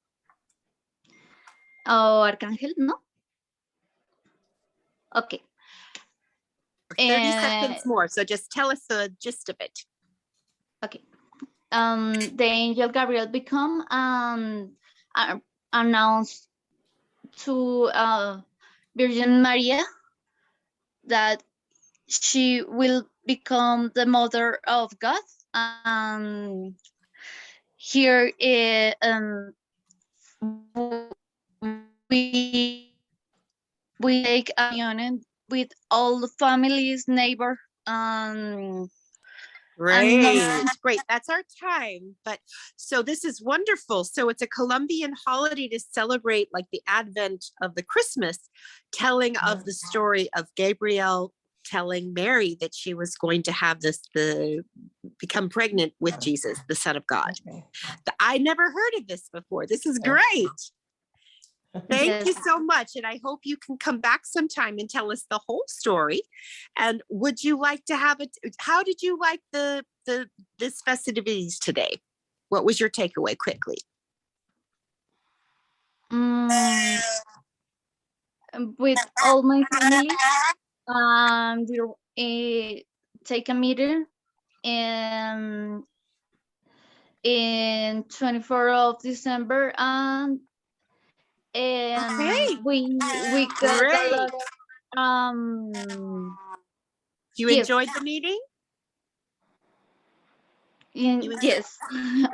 S16: Oh, Archangel, no? Okay.
S2: 30 seconds more, so just tell us the gist of it.
S16: Okay. The angel Gabriel become announced to Virgin Maria that she will become the mother of God. Here we take a union with all the families, neighbor.
S2: Great. That's our time. But so this is wonderful. So it's a Colombian holiday to celebrate like the advent of the Christmas, telling of the story of Gabriel telling Mary that she was going to have become pregnant with Jesus, the Son of God. I never heard of this before. This is great. Thank you so much. And I hope you can come back sometime and tell us the whole story. And would you like to have it? How did you like this festivities today? What was your takeaway quickly?
S16: With all my family, we take a meeting in 24th of December, and we got a lot of
S2: you
S16: gifts.
S2: enjoyed the meeting?
S16: Yes,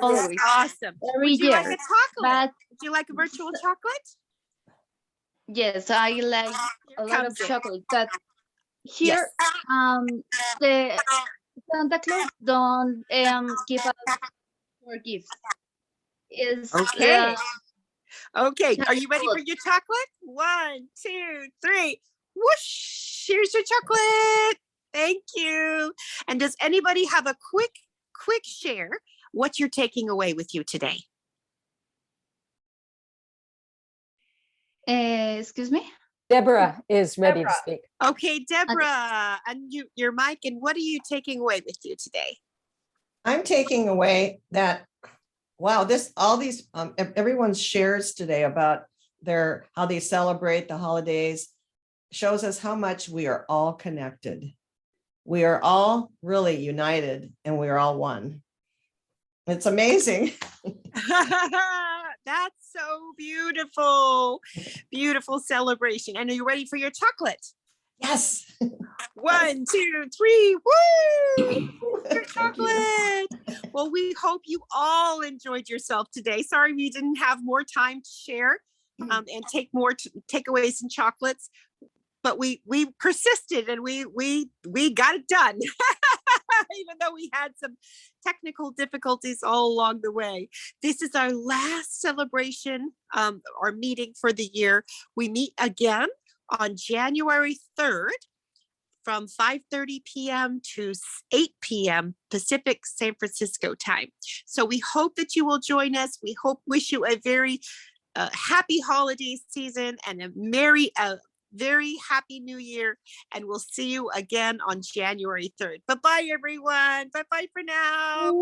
S16: always.
S2: Awesome.
S16: Every
S2: Would you
S16: year.
S2: like a chocolate?
S16: But
S2: would you like a virtual chocolate?
S16: Yes, I like a lot of chocolate. But here,
S2: Yes.
S16: the Santa Claus don't give us more gifts. Is
S2: okay. Okay, are you ready for your chocolate? 1, 2, 3. Whoosh! Here's your chocolate. Thank you. And does anybody have a quick share what you're taking away with you today?
S16: Excuse me?
S3: Deborah is ready to speak.
S2: Okay, Deborah, unmute your mic. And what are you taking away with you today?
S17: I'm taking away that, wow, everyone's shares today about how they celebrate the holidays shows us how much we are all connected. We are all really united and we are all one. It's amazing.
S2: That's so beautiful. Beautiful celebration. And are you ready for your chocolate?
S17: Yes.
S2: 1, 2, 3, woo! Your chocolate. Well, we hope you all enjoyed yourself today. Sorry we didn't have more time to share and take more takeaways and chocolates, but we persisted and we got it done. Even though we had some technical difficulties all along the way. This is our last celebration, our meeting for the year. We meet again on January 3rd from 5:30 p.m. to 8 p.m. Pacific San Francisco time. So we hope that you will join us. We wish you a very happy holiday season and a very happy new year. And we'll see you again on January 3rd. Bye-bye, everyone. Bye-bye for now.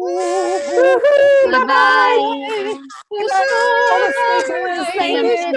S16: Bye-bye.
S3: Bye. Thank you.